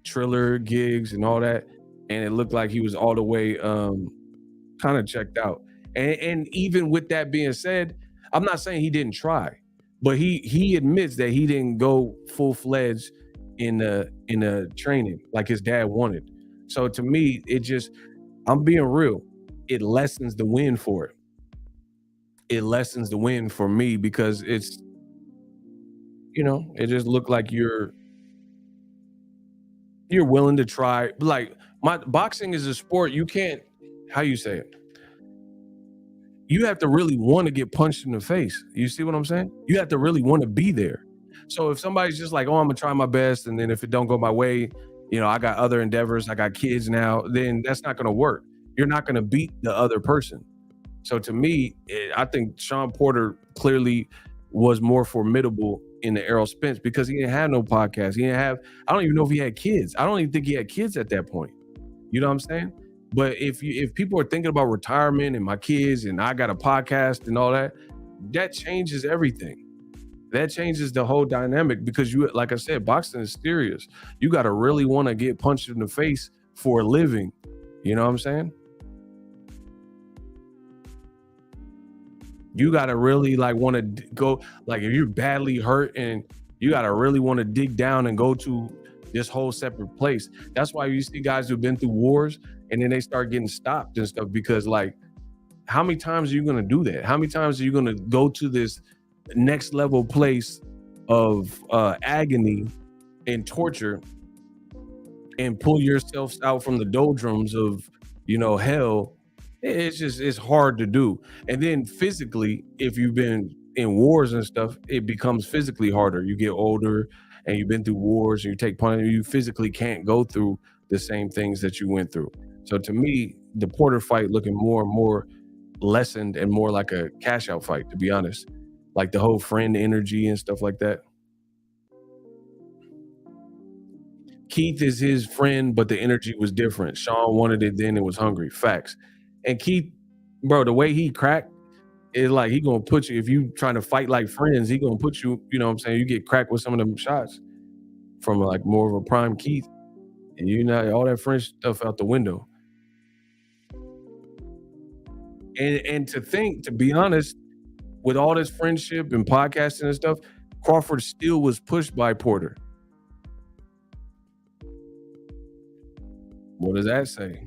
Triller gigs, and all that. And it looked like he was all the way kind of checked out. And even with that being said, I'm not saying he didn't try, but he admits that he didn't go full-fledged in the training like his dad wanted. So to me, it just, I'm being real, it lessens the win for it. It lessens the win for me because it's, you know, it just looked like you're willing to try. Like, boxing is a sport, you can't, how you say it? You have to really want to get punched in the face. You see what I'm saying? You have to really want to be there. So if somebody's just like, oh, I'm gonna try my best, and then if it don't go my way, you know, I got other endeavors, I got kids now, then that's not gonna work. You're not gonna beat the other person. So to me, I think Sean Porter clearly was more formidable in the Errol Spence because he didn't have no podcast. He didn't have, I don't even know if he had kids. I don't even think he had kids at that point. You know what I'm saying? But if people are thinking about retirement and my kids and I got a podcast and all that, that changes everything. That changes the whole dynamic because you, like I said, boxing is serious. You got to really want to get punched in the face for a living. You know what I'm saying? You got to really like want to go, like if you're badly hurt and you got to really want to dig down and go to this whole separate place. That's why you see guys who've been through wars and then they start getting stopped and stuff because like, how many times are you going to do that? How many times are you going to go to this next level place of agony and torture and pull yourself out from the doldrums of, you know, hell? It's hard to do. And then physically, if you've been in wars and stuff, it becomes physically harder. You get older and you've been through wars and you take punishment, you physically can't go through the same things that you went through. So to me, the Porter fight looking more and more lessened and more like a cash out fight, to be honest. Like the whole friend energy and stuff like that. Keith is his friend, but the energy was different. Sean wanted it then and was hungry. Facts. And Keith, bro, the way he cracked is like he gonna put you, if you trying to fight like friends, he gonna put you, you know what I'm saying? You get cracked with some of them shots from like more of a prime Keith. And you know, all that French stuff out the window. And to think, to be honest, with all this friendship and podcasting and stuff, Crawford still was pushed by Porter. What does that say?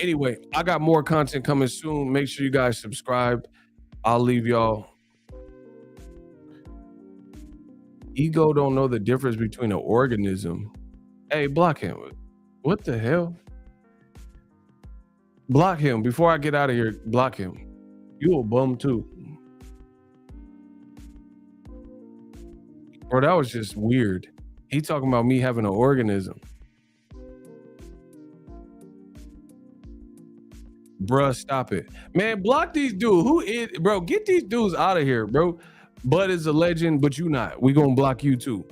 Anyway, I got more content coming soon. Make sure you guys subscribe. I'll leave y'all. Ego don't know the difference between an organism. Hey, block him. What the hell? Block him. Before I get out of here, block him. You a bum too. Bro, that was just weird. He talking about me having an organism. Bruh, stop it. Man, block these dudes. Who is, bro, get these dudes out of here, bro. Bud is a legend, but you not. We gonna block you too.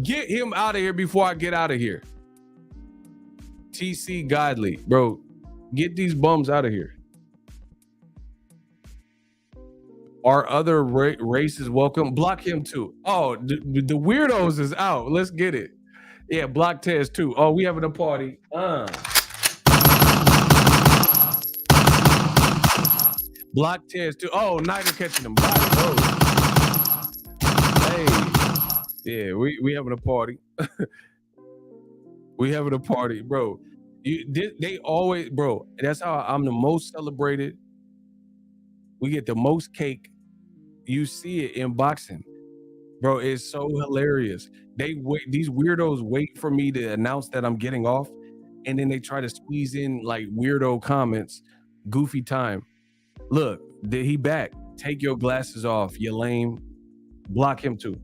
Get him out of here before I get out of here. TC Godly, bro. Get these bums out of here. Are other races welcome? Block him too. Oh, the weirdos is out. Let's get it. Yeah, block Tez too. Oh, we having a party. Block Tez too. Oh, Niter catching them body. Oh. Hey. Yeah, we having a party. We having a party, bro. They always, bro. That's how I'm the most celebrated. We get the most cake. You see it in boxing, bro. It's so hilarious. They wait. These weirdos wait for me to announce that I'm getting off, and then they try to squeeze in like weirdo comments. Goofy time. Look, he back. Take your glasses off. You lame. Block him too.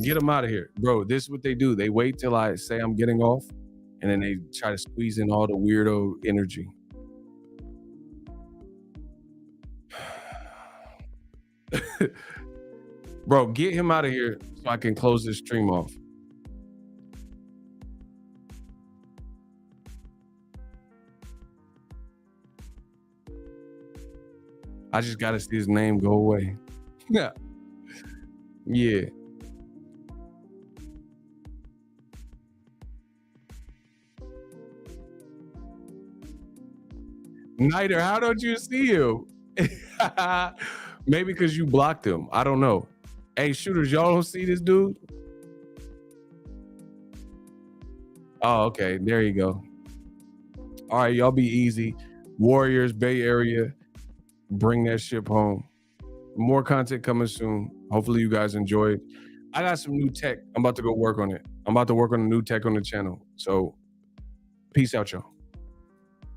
Get him out of here, bro. This is what they do. They wait till I say I'm getting off, and then they try to squeeze in all the weirdo energy. Bro, get him out of here so I can close this stream off. I just gotta see his name go away. Yeah. Yeah. Niter, how don't you see him? Maybe because you blocked him. I don't know. Hey, shooters, y'all don't see this dude? Oh, okay. There you go. All right, y'all be easy. Warriors, Bay Area, bring that ship home. More content coming soon. Hopefully you guys enjoyed. I got some new tech. I'm about to go work on it. I'm about to work on a new tech on the channel. So peace out, y'all.